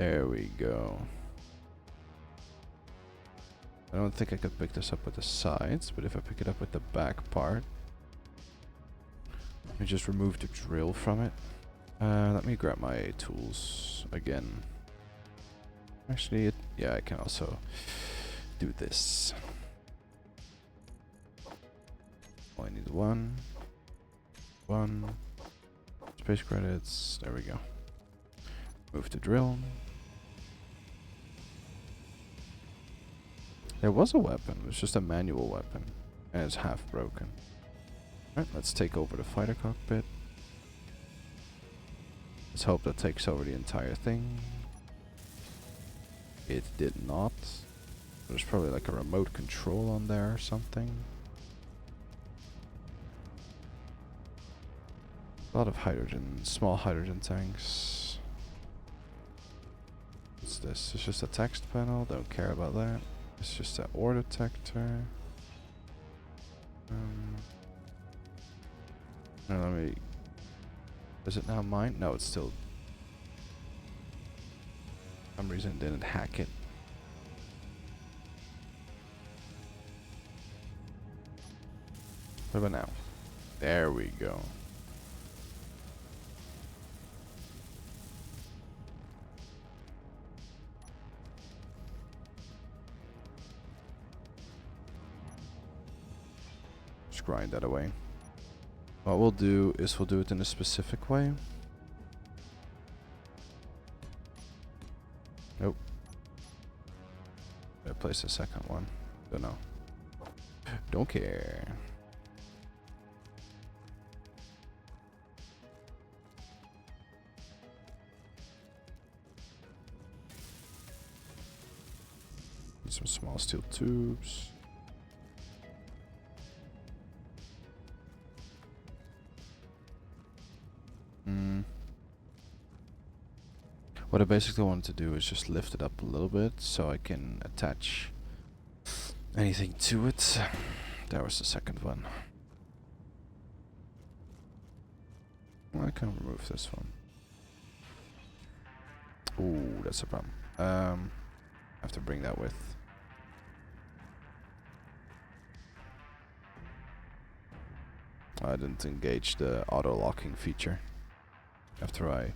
There we go. I don't think I could pick this up with the sides, but if I pick it up with the back part, I just remove the drill from it. Let me grab my tools again. Actually, yeah, I can also do this. Oh, I need one. Space credits. There we go. Move the drill. There was a weapon. It was just a manual weapon. And it's half broken. Alright, let's take over the fighter cockpit. Let's hope that takes over the entire thing. It did not. There's probably like a remote control on there or something. A lot of hydrogen, small hydrogen tanks. What's this? It's just a text panel, don't care about that. It's just an ore detector. Now let me... Is it now mine? No, it's still... For some reason it didn't hack it. What about now? There we go. Just grind that away. What we'll do is we'll do it in a specific way. Nope. I place the second one. Don't know. Don't care. Need some small steel tubes. What I basically wanted to do is just lift it up a little bit so I can attach anything to it. There was the second one. I can remove this one. Ooh, that's a problem. I have to bring that with. I didn't engage the auto locking feature after I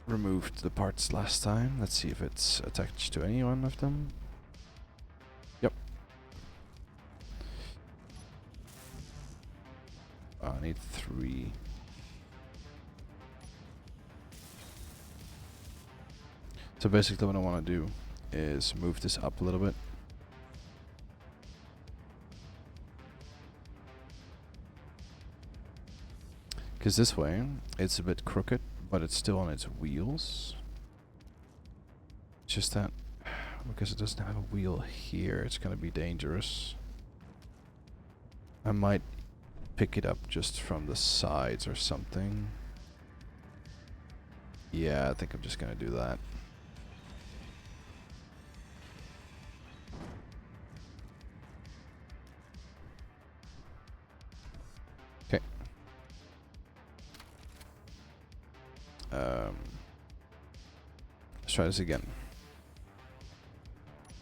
removed the parts last time. Let's see if it's attached to any one of them. Yep. I need 3. So basically what I want to do is move this up a little bit. Because this way it's a bit crooked, but it's still on its wheels. It's just that because it doesn't have a wheel here, it's gonna be dangerous. I might pick it up just from the sides or something. Yeah, I think I'm just gonna do that. Okay. Let's try this again.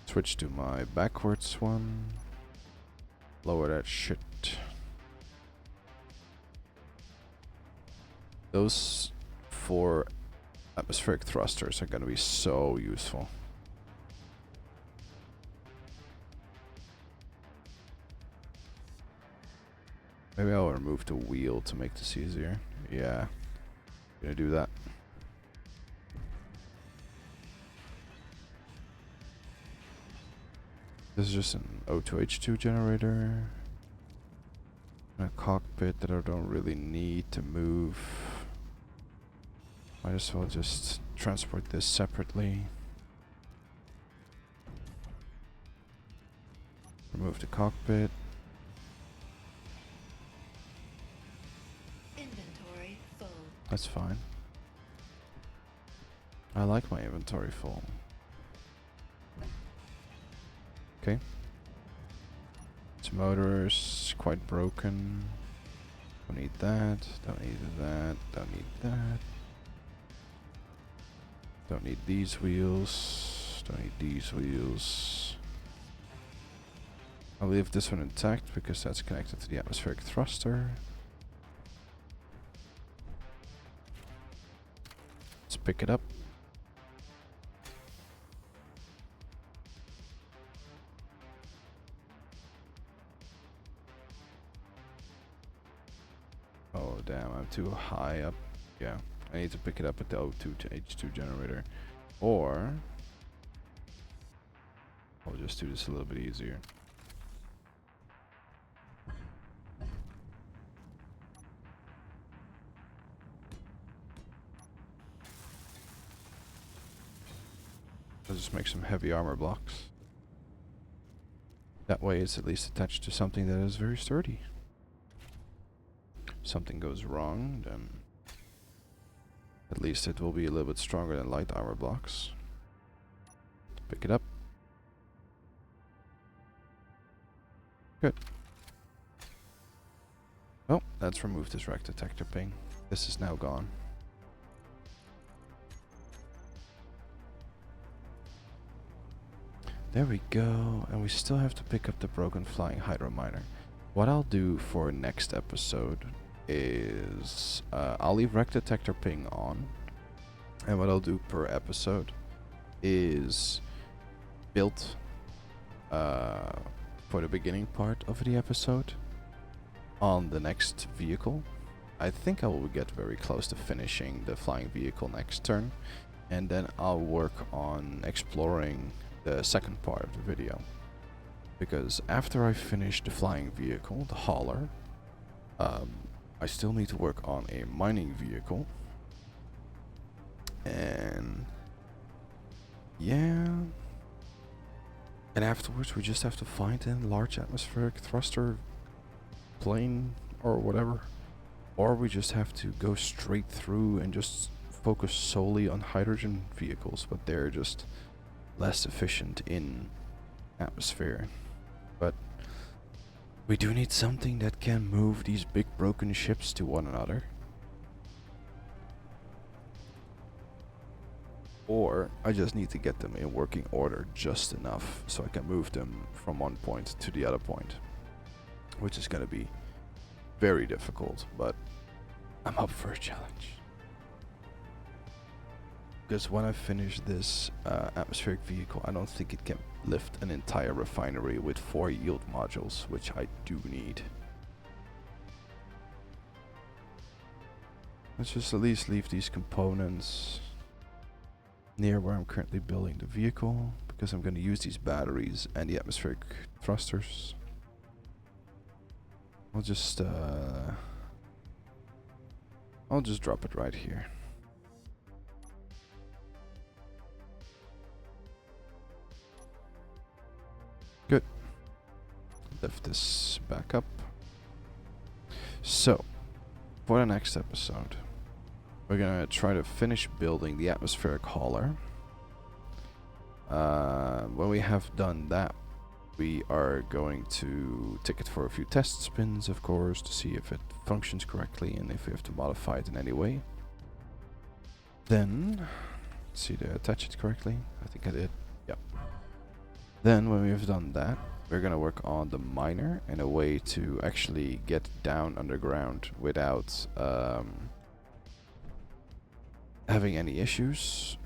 Switch to my backwards one. Lower that shit. Those 4 atmospheric thrusters are gonna be so useful. Maybe I'll remove the wheel to make this easier. Yeah, gonna do that. This is just an O2H2 generator. And a cockpit that I don't really need to move. Might as well just transport this separately. Remove the cockpit. Inventory full. That's fine. I like my inventory full. Okay. This motor is quite broken. Don't need that. Don't need that. Don't need that. Don't need these wheels. Don't need these wheels. I'll leave this one intact because that's connected to the atmospheric thruster. Let's pick it up. Oh damn, I'm too high up. Yeah, I need to pick it up at the O2 to H2 generator. Or I'll just do this a little bit easier. I'll just make some heavy armor blocks. That way it's at least attached to something that is very sturdy. If something goes wrong, then at least it will be a little bit stronger than light armor blocks. Pick it up. Good. Well, let's remove this wreck detector ping. This is now gone. There we go, and we still have to pick up the broken flying hydro miner. What I'll do for next episode is I'll leave wreck detector ping on, and what I'll do per episode is build for the beginning part of the episode on the next vehicle. I think I will get very close to finishing the flying vehicle next turn, and then I'll work on exploring the second part of the video. Because after I finish the flying vehicle, the hauler, I still need to work on a mining vehicle. And yeah. And afterwards we just have to find a large atmospheric thruster plane or whatever. Or we just have to go straight through and just focus solely on hydrogen vehicles, but they're just less efficient in atmosphere. But we do need something that can move these big broken ships to one another. Or I just need to get them in working order just enough so I can move them from one point to the other point. Which is going to be very difficult, but I'm up for a challenge. Because when I finish this atmospheric vehicle, I don't think it can lift an entire refinery with 4 yield modules, which I do need. Let's just at least leave these components near where I'm currently building the vehicle, because I'm going to use these batteries and the atmospheric thrusters. I'll just drop it right here. Good. Lift this back up. So, for the next episode, we're gonna try to finish building the atmospheric hauler. When we have done that, we are going to take it for a few test spins, of course, to see if it functions correctly and if we have to modify it in any way. Then, let's see, did I attach it correctly? I think I did. Yep. Then, when we've done that, we're gonna work on the miner in a way to actually get down underground without having any issues.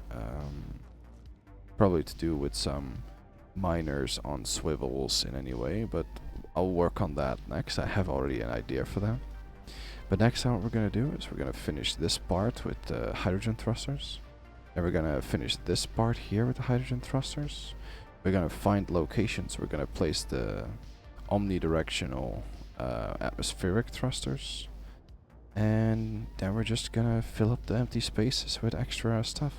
Probably to do with some miners on swivels in any way, but I'll work on that next. I have already an idea for that. But next time what we're gonna do is we're gonna finish this part with the hydrogen thrusters. Then we're gonna finish this part here with the hydrogen thrusters. We're gonna find locations. We're gonna place the omnidirectional atmospheric thrusters. And then we're just gonna fill up the empty spaces with extra stuff.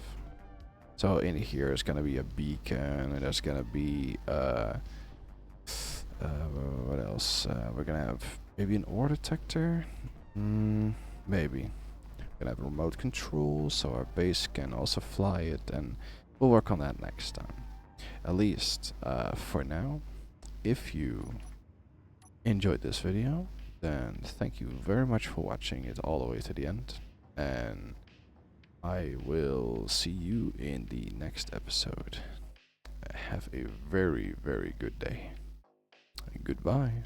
So in here is gonna be a beacon, and there's gonna be what else? We're gonna have maybe an ore detector. Maybe. We're gonna have remote control, so our base can also fly it, and we'll work on that next time. At least for now, if you enjoyed this video, then thank you very much for watching it all the way to the end, and I will see you in the next episode. Have a very, very good day. Goodbye.